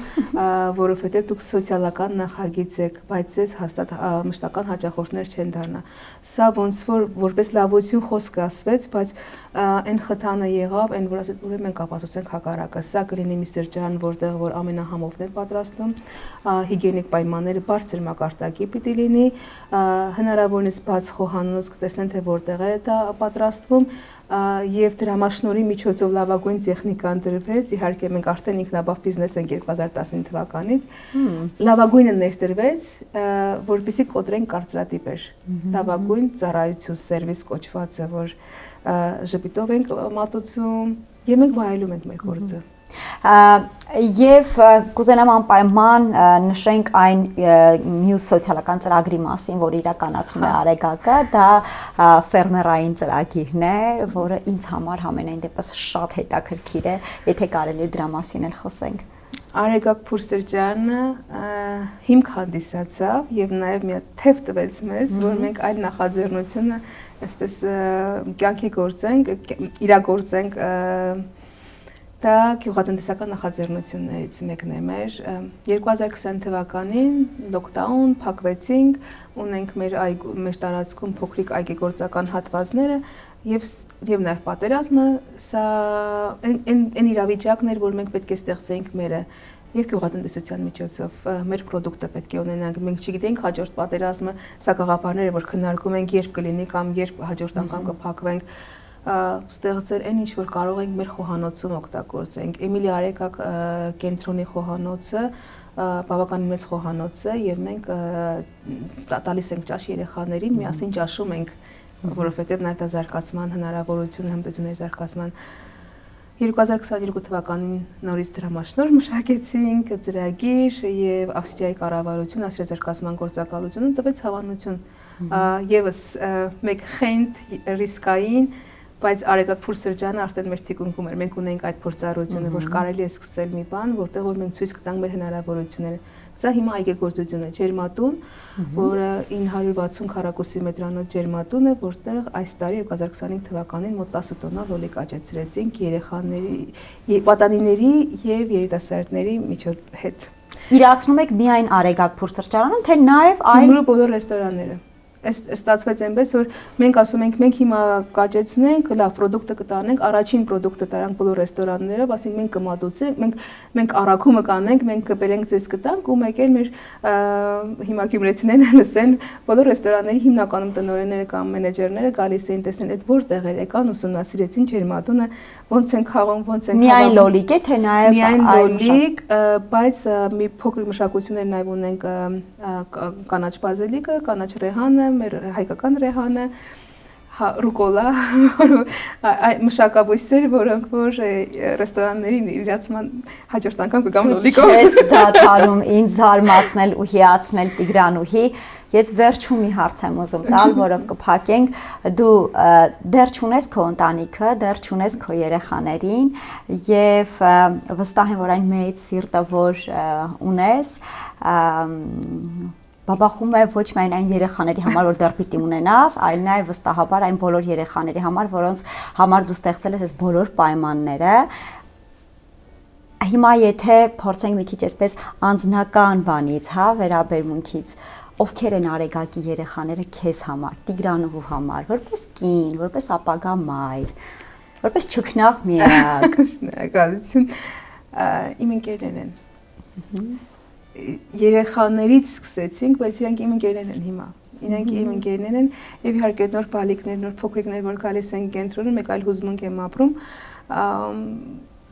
որովհետև դուք սոցիալական նախագիծ եք, բայց ձեզ հաստատ մշտական հաճախորդներ չեն դառնա։ Սա ոնց որ որպես լավություն խոսք ասվեց, բայց այն խթանը եղավ, այն որ ասեց ուրեմն մենք ապացուցենք հակառակը։ Սա կլինի մի սրճարան, որտեղ որ ամենահամովն են պատրաստում, հիգիենիկ պայմանները բարձր մակարդակի պիտի լինի, հնարավորինս բաց խոհանոց կտեսնեն թե որտեղ է դա պատրաստվում եւ դրամաշնորհի միջոցով լավագույն տեխնիկան դրվեց, իհարկե մենք արդեն ինքնաբավ բիզնես ենք 2015 թվականից, լավագույնը ներդրվեց, որպեսզի կոտրենք կարծրատիպեր, լավագույն ծառայություն, սերվիս կոչվածը, որ ժպիտով ենք մատուցում եւ մենք վայելում ենք մեր գործը։ Եվ կուզենամ անպայման նշենք այն մյուս սոցիալական ծրագրի մասին, որ իրականացնում է Արեգակը, դա ֆերմերային ծրագիրն է, որը ինձ համար համենայն դեպս շատ հետաքրքիր է, եթե կարելի է դրա մասին էլ խոսենք։ Արեգակ փուրսրճարանը հիմք հանդիսացավ եւ նաեւ մի թեվ տվեց մեզ, որ մենք այլ նախաձեռնությունը այսպես կյանքի գործենք, իրագործենք Դա գյուղատնտեսական նախաձեռնություններից մեկն է մեր 2020 թվականին լոկդաուն փակվեցինք, ունենք մեր տարածքում փոքրիկ այգեգործական հատվածները եւ նաեւ պատերազմը, սա այն իրավիճակն էր, որ մենք պետք է ստեղծեինք մերը եւ գյուղատնտեսության միջոցով մեր product-ը պետք է ունենանք, մենք չգիտենք հաջորդ պատերազմը, սա գաղափարները, որ քննարկում ենք, երբ կլինի կամ երբ հաջորդ անգամ կփակվենք ստեղծել այն ինչ որ կարող ենք մեր խոհանոցում օգտագործենք։ Էմիլի Արեգակ կենտրոնի խոհանոցը բավականին մեծ խոհանոց է եւ մենք տալիս ենք ճաշ երեխաներին, միասին ճաշում ենք, որովհետեւ նաեւ դա զարգացման հնարավորություն, հմտությունների զարգացման 2022 թվականին նորից դրամաշնորհ մշակեցինք ծրագիր եւ Ավստրիայի կառավարություն Ասիայի զարգացման գործակալությունը տվեց հավանություն եւս մեկ խենթ ռիսկային բայց Արեգակ փուրսրճարանը արդեն մեր թիկունքում էր մենք ունենք այդ փորձառությունը որ կարելի է սկսել մի բան որտեղ որ մենք ցույց կտանք մեր հնարավորությունները սա հիմա այգեգործություն է ջերմատուն որը 960 քառակուսի մետրանոց ջերմատուն է որտեղ այս տարի 2025 թվականին մոտ 10 տոննա լոլիկ աճեցրեցինք երեխաների պատանիների եւ երիտասարդների հետ իրացնում եք միայն Արեգակ փուրսրճարանում թե նաեւ այլ Գյումրու բոլոր ռեստորանները ստացվեց այնպես որ մենք ասում ենք մենք հիմա կաճեցնենք, լավ product-ը կտանենք, առաջին product-ը տարանք բոլոր ռեստորաններով, ասենք մենք կմատուցենք, մենք առաքումը կանենք, մենք կբերենք ձեզ կտանք ու մեկ էլ մեր հիմա գյումրեցիներն լսեն, բոլոր ռեստորանների հիմնականում տնօրենները կամ մենեջերները գալիս էին տեսնել այդ որտեղ էր եկան ուսումնասիրեցին ջերմատունը, ոնց են խաղում, ոնց են միայն լոլիկ է թե նաև միայն լոլիկ, բայց մի փոքր մշակություններ նաև ունենք կանաչ բազելիկը, կանաչ ռեհանը մեր հայկական ռեհանը, ռուկոլա, մշակաբույսեր, որոնք որ ռեստորանների իրացման հաջորդ անգամ կգամ լոլիկով։ Չես դադարում ինձ զարմացնել ու հիացնել Տիգրանուհի, Ես վերջում մի հարց եմ ուզում տալ, որով կփակենք, դու դեռ չունես քո ընտանիքը, դեռ չունես քո երեխաներին եւ վստահ եմ, որ այն մեծ սիրտը, որ ունես, բաբախում է ոչ միայն այն երեխաների համար, որ դեռ պիտի ունենաս, այլ նաև վստահաբար այն բոլոր երեխաների համար, որոնց համար դու ստեղծել ես այս բոլոր պայմանները։ Հիմա եթե փորձենք մի քիչ այսպես անձնական բանից, հա, վերաբերմունքից, ովքեր են Արեգակի երեխաները քեզ համար, Տիգրանովու համար, որպես կին, որպես ապագա մայր, որպես ճգնաղ միակ։ Շնորհակալություն։ Իմ ընկերներն են։ Երեխաներից սկսեցինք, բայց իրանք իմ ընկերներն են հիմա։ Իրանք իմ ընկերներն են եւ իհարկե նոր բալիկներ, նոր փոքրիկներ, որ գալիս են կենտրոնում, մեկ այլ հուզմունք եմ ապրում։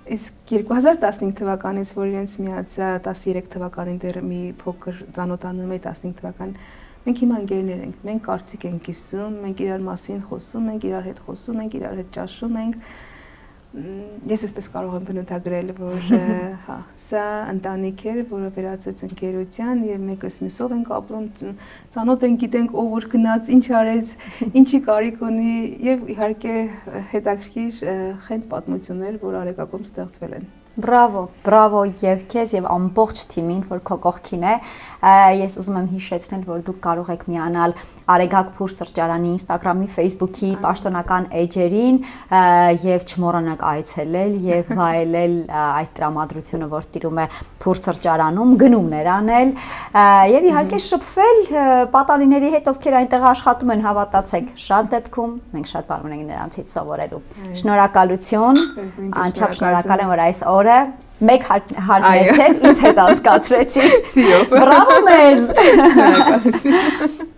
Իսկ 2015 թվականից, որ իրենց միացա 13 թվականին դեռ մի փոքր ծանոթանում էի 15 թվականին, մենք հիմա ընկերներ ենք, մենք կարծիք ենք կիսում, մենք իրար մասին խոսում ենք, իրար հետ խոսում ենք, իրար հետ ճաշում ենք։ Ես այսպես կարող եմ բնութագրել, որ հա, սա ընտանիք էր, որը վերածեց ընկերության եւ մեկս մյուսով ենք ապրում, ծանոթ ենք, գիտենք ով որ գնաց, ինչ արեց, ինչի կարիք ունի եւ իհարկե հետաքրքիր խենթ պատմություններ, որ Արեգակում ստեղծվել են։ Բրավո, բրավո եւ քեզ եւ ամբողջ թիմին, որ քո կողքին է։ Ես ուզում եմ հիշեցնել, որ դուք կարող եք միանալ Արեգակ Փուր սրճարանի Instagram-ի, Facebook-ի պաշտոնական էջերին եւ չմոռանաք այցելել եւ վայելել այդ տրամադրությունը, որ տիրում է Փուր սրճարանում, գնումներ անել եւ իհարկե շփվել պատանիների հետ, ովքեր այնտեղ աշխատում են, հավատացեք, շատ դեպքում մենք շատ բան ունենք նրանցից սովորելու։ Շնորհակալություն, անչափ շնորհակալ եմ, որ այս օրը մեկ հարկներ ինձ հետ անցկացրեցի։ Բրավո մեզ։ Շնորհակալություն։